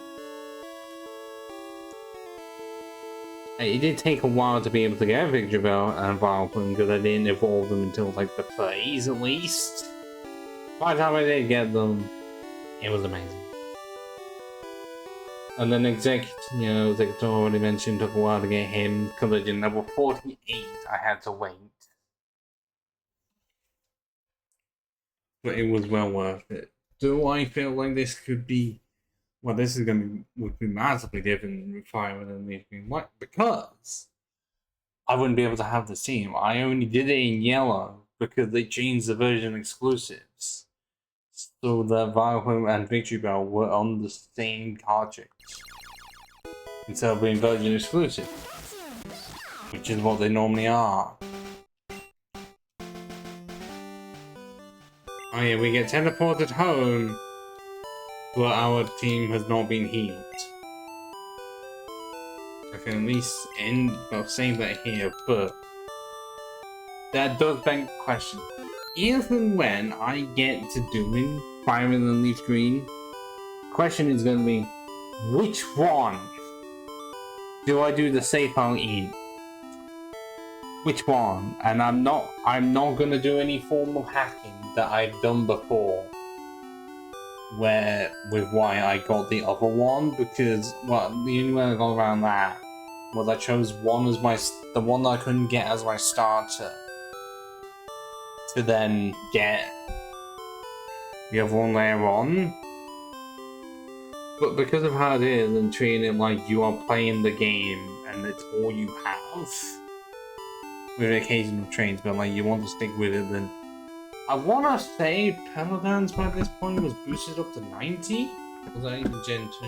it did take a while to be able to get victreebel and vileplume because I didn't evolve them until like the 30s at least. By the time I did get them, it was amazing. And then exeggutor already mentioned, took a while to get him. Collision level 48, I had to wait. But it was well worth it. Do I feel like this could be, well, this is would be massively different with Fire than they've been like, because I wouldn't be able to have this team. I only did it in yellow because they changed the version exclusives. So that vileplume and victreebel were on the same cartridge instead of being version exclusive, which is what they normally are. Oh yeah, we get teleported home, but our team has not been healed. I can at least end by saying that here, but that does beg the question. If and when I get to doing Fire and Leaf Green, question is going to be, which one Do I do the safe out in? Which one? And I'm not gonna do any form of hacking that I've done before. Where with why I got the other one, because well, the only way I got around that was I chose one as the one that I couldn't get as my starter, to then get the other one later on. But because of how it is and treating it like you are playing the game and it's all you have, with occasional trains, but like you want to stick with it, then I want to say Pelodans by this point was boosted up to 90? Or was that even Gen 2?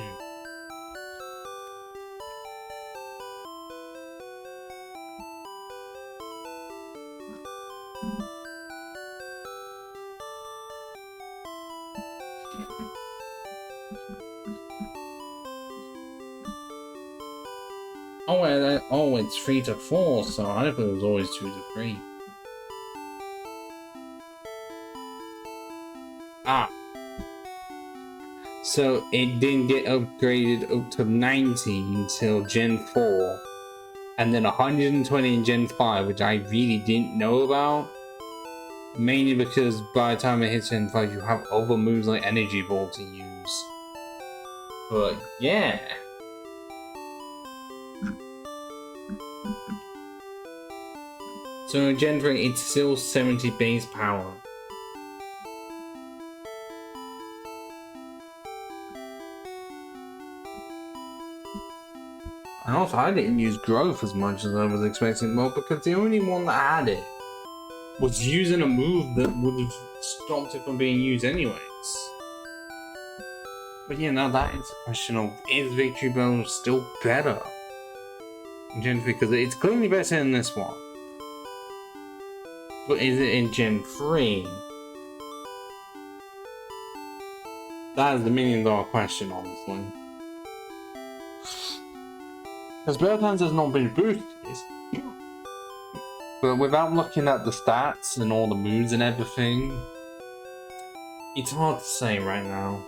Oh, it's 3 to 4, so I thought it was always 2 to 3. Ah. So it didn't get upgraded up to 90 until Gen 4, and then 120 in Gen 5, which I really didn't know about. Mainly because by the time it hits Gen 5, you have other moves like Energy Ball to use. But yeah. So in Gen 3, it's still 70 base power. And also, I didn't use growth as much as I was expecting, well, because the only one that had it was using a move that would have stopped it from being used anyways. But yeah, now that is a question of, is victreebel still better in Gen 3? Because it's clearly better than this one. But is it in Gen 3? That is the $1,000,000 question, honestly. Because Bellsprout has not been boosted, but without looking at the stats and all the moves and everything, it's hard to say right now.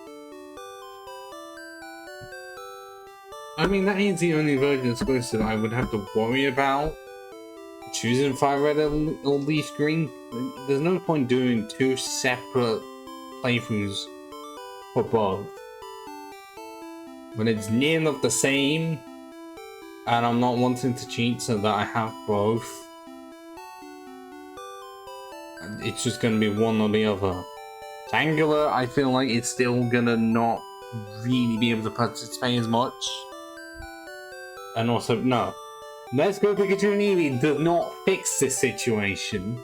I mean, that is the only version exclusive I would have to worry about choosing Fire Red or Leaf Green. There's no point doing 2 separate playthroughs for both when it's near enough the same. And I'm not wanting to cheat so that I have both. It's just gonna be one or the other. Tangela, I feel like it's still gonna not really be able to participate as much. And also, no. Let's Go Pikachu and Eevee does not fix this situation.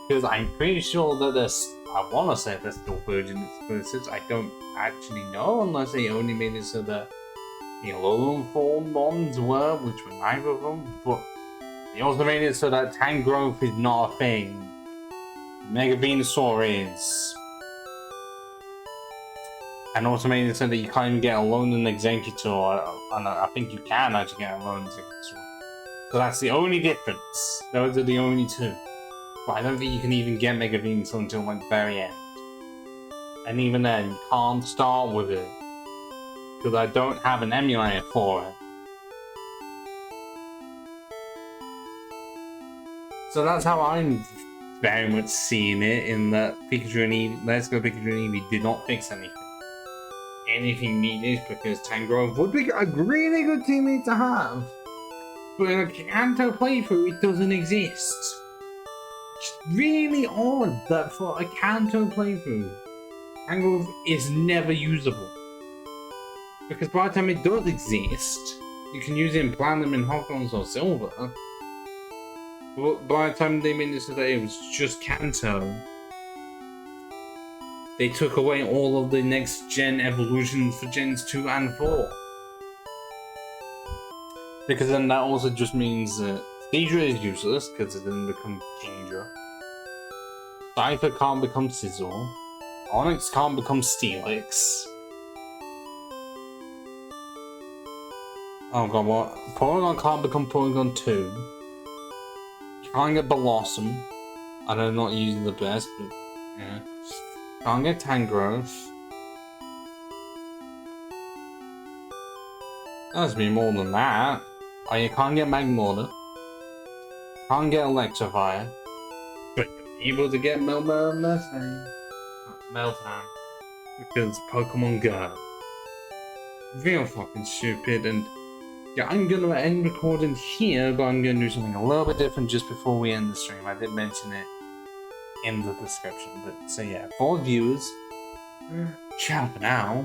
Because I'm pretty sure that there's, I wanna say there's still Virgin exclusives. I don't actually know unless they only made it so that the low form ones were, which were neither of them, but they also made it so that tank growth is not a thing. Mega Venusaur is. And also made it so that you can't even get a lone and exeggutor, and I think you can actually get a lone exeggutor. So that's the only difference. Those are the only 2. But I don't think you can even get Mega Venusaur until like the very end. And even then, you can't start with it, because I don't have an emulator for it. So that's how I'm very much seeing it, in that Pikachu and Eevee, Let's Go Pikachu and Eevee did not fix anything needed, because Tangrowth would be a really good teammate to have. But in a Kanto playthrough, it doesn't exist. It's really odd that for a Kanto playthrough, Tangrowth is never usable. Because by the time it does exist, you can use it in Platinum and Hogons or Silver. But by the time they made it so that it was just Kanto, they took away all of the next gen evolutions for Gens 2 and 4. Because then that also just means that Deidre is useless because it didn't become Kingdra. Cypher can't become Scizor. Onyx can't become Steelix. Oh god, what? Porygon can't become Porygon 2. You can't get Blossom. I know I'm not using the best, but yeah. Can't get Tangrowth. That has to be more than that. Oh, you can't get Magmortar. Can't get Electivire. But you're able to get Meltan. Because Pokemon Go. Real fucking stupid, and yeah, I'm gonna end recording here, but I'm gonna do something a little bit different just before we end the stream. I did mention it in the description, but so yeah, for viewers, ciao for now.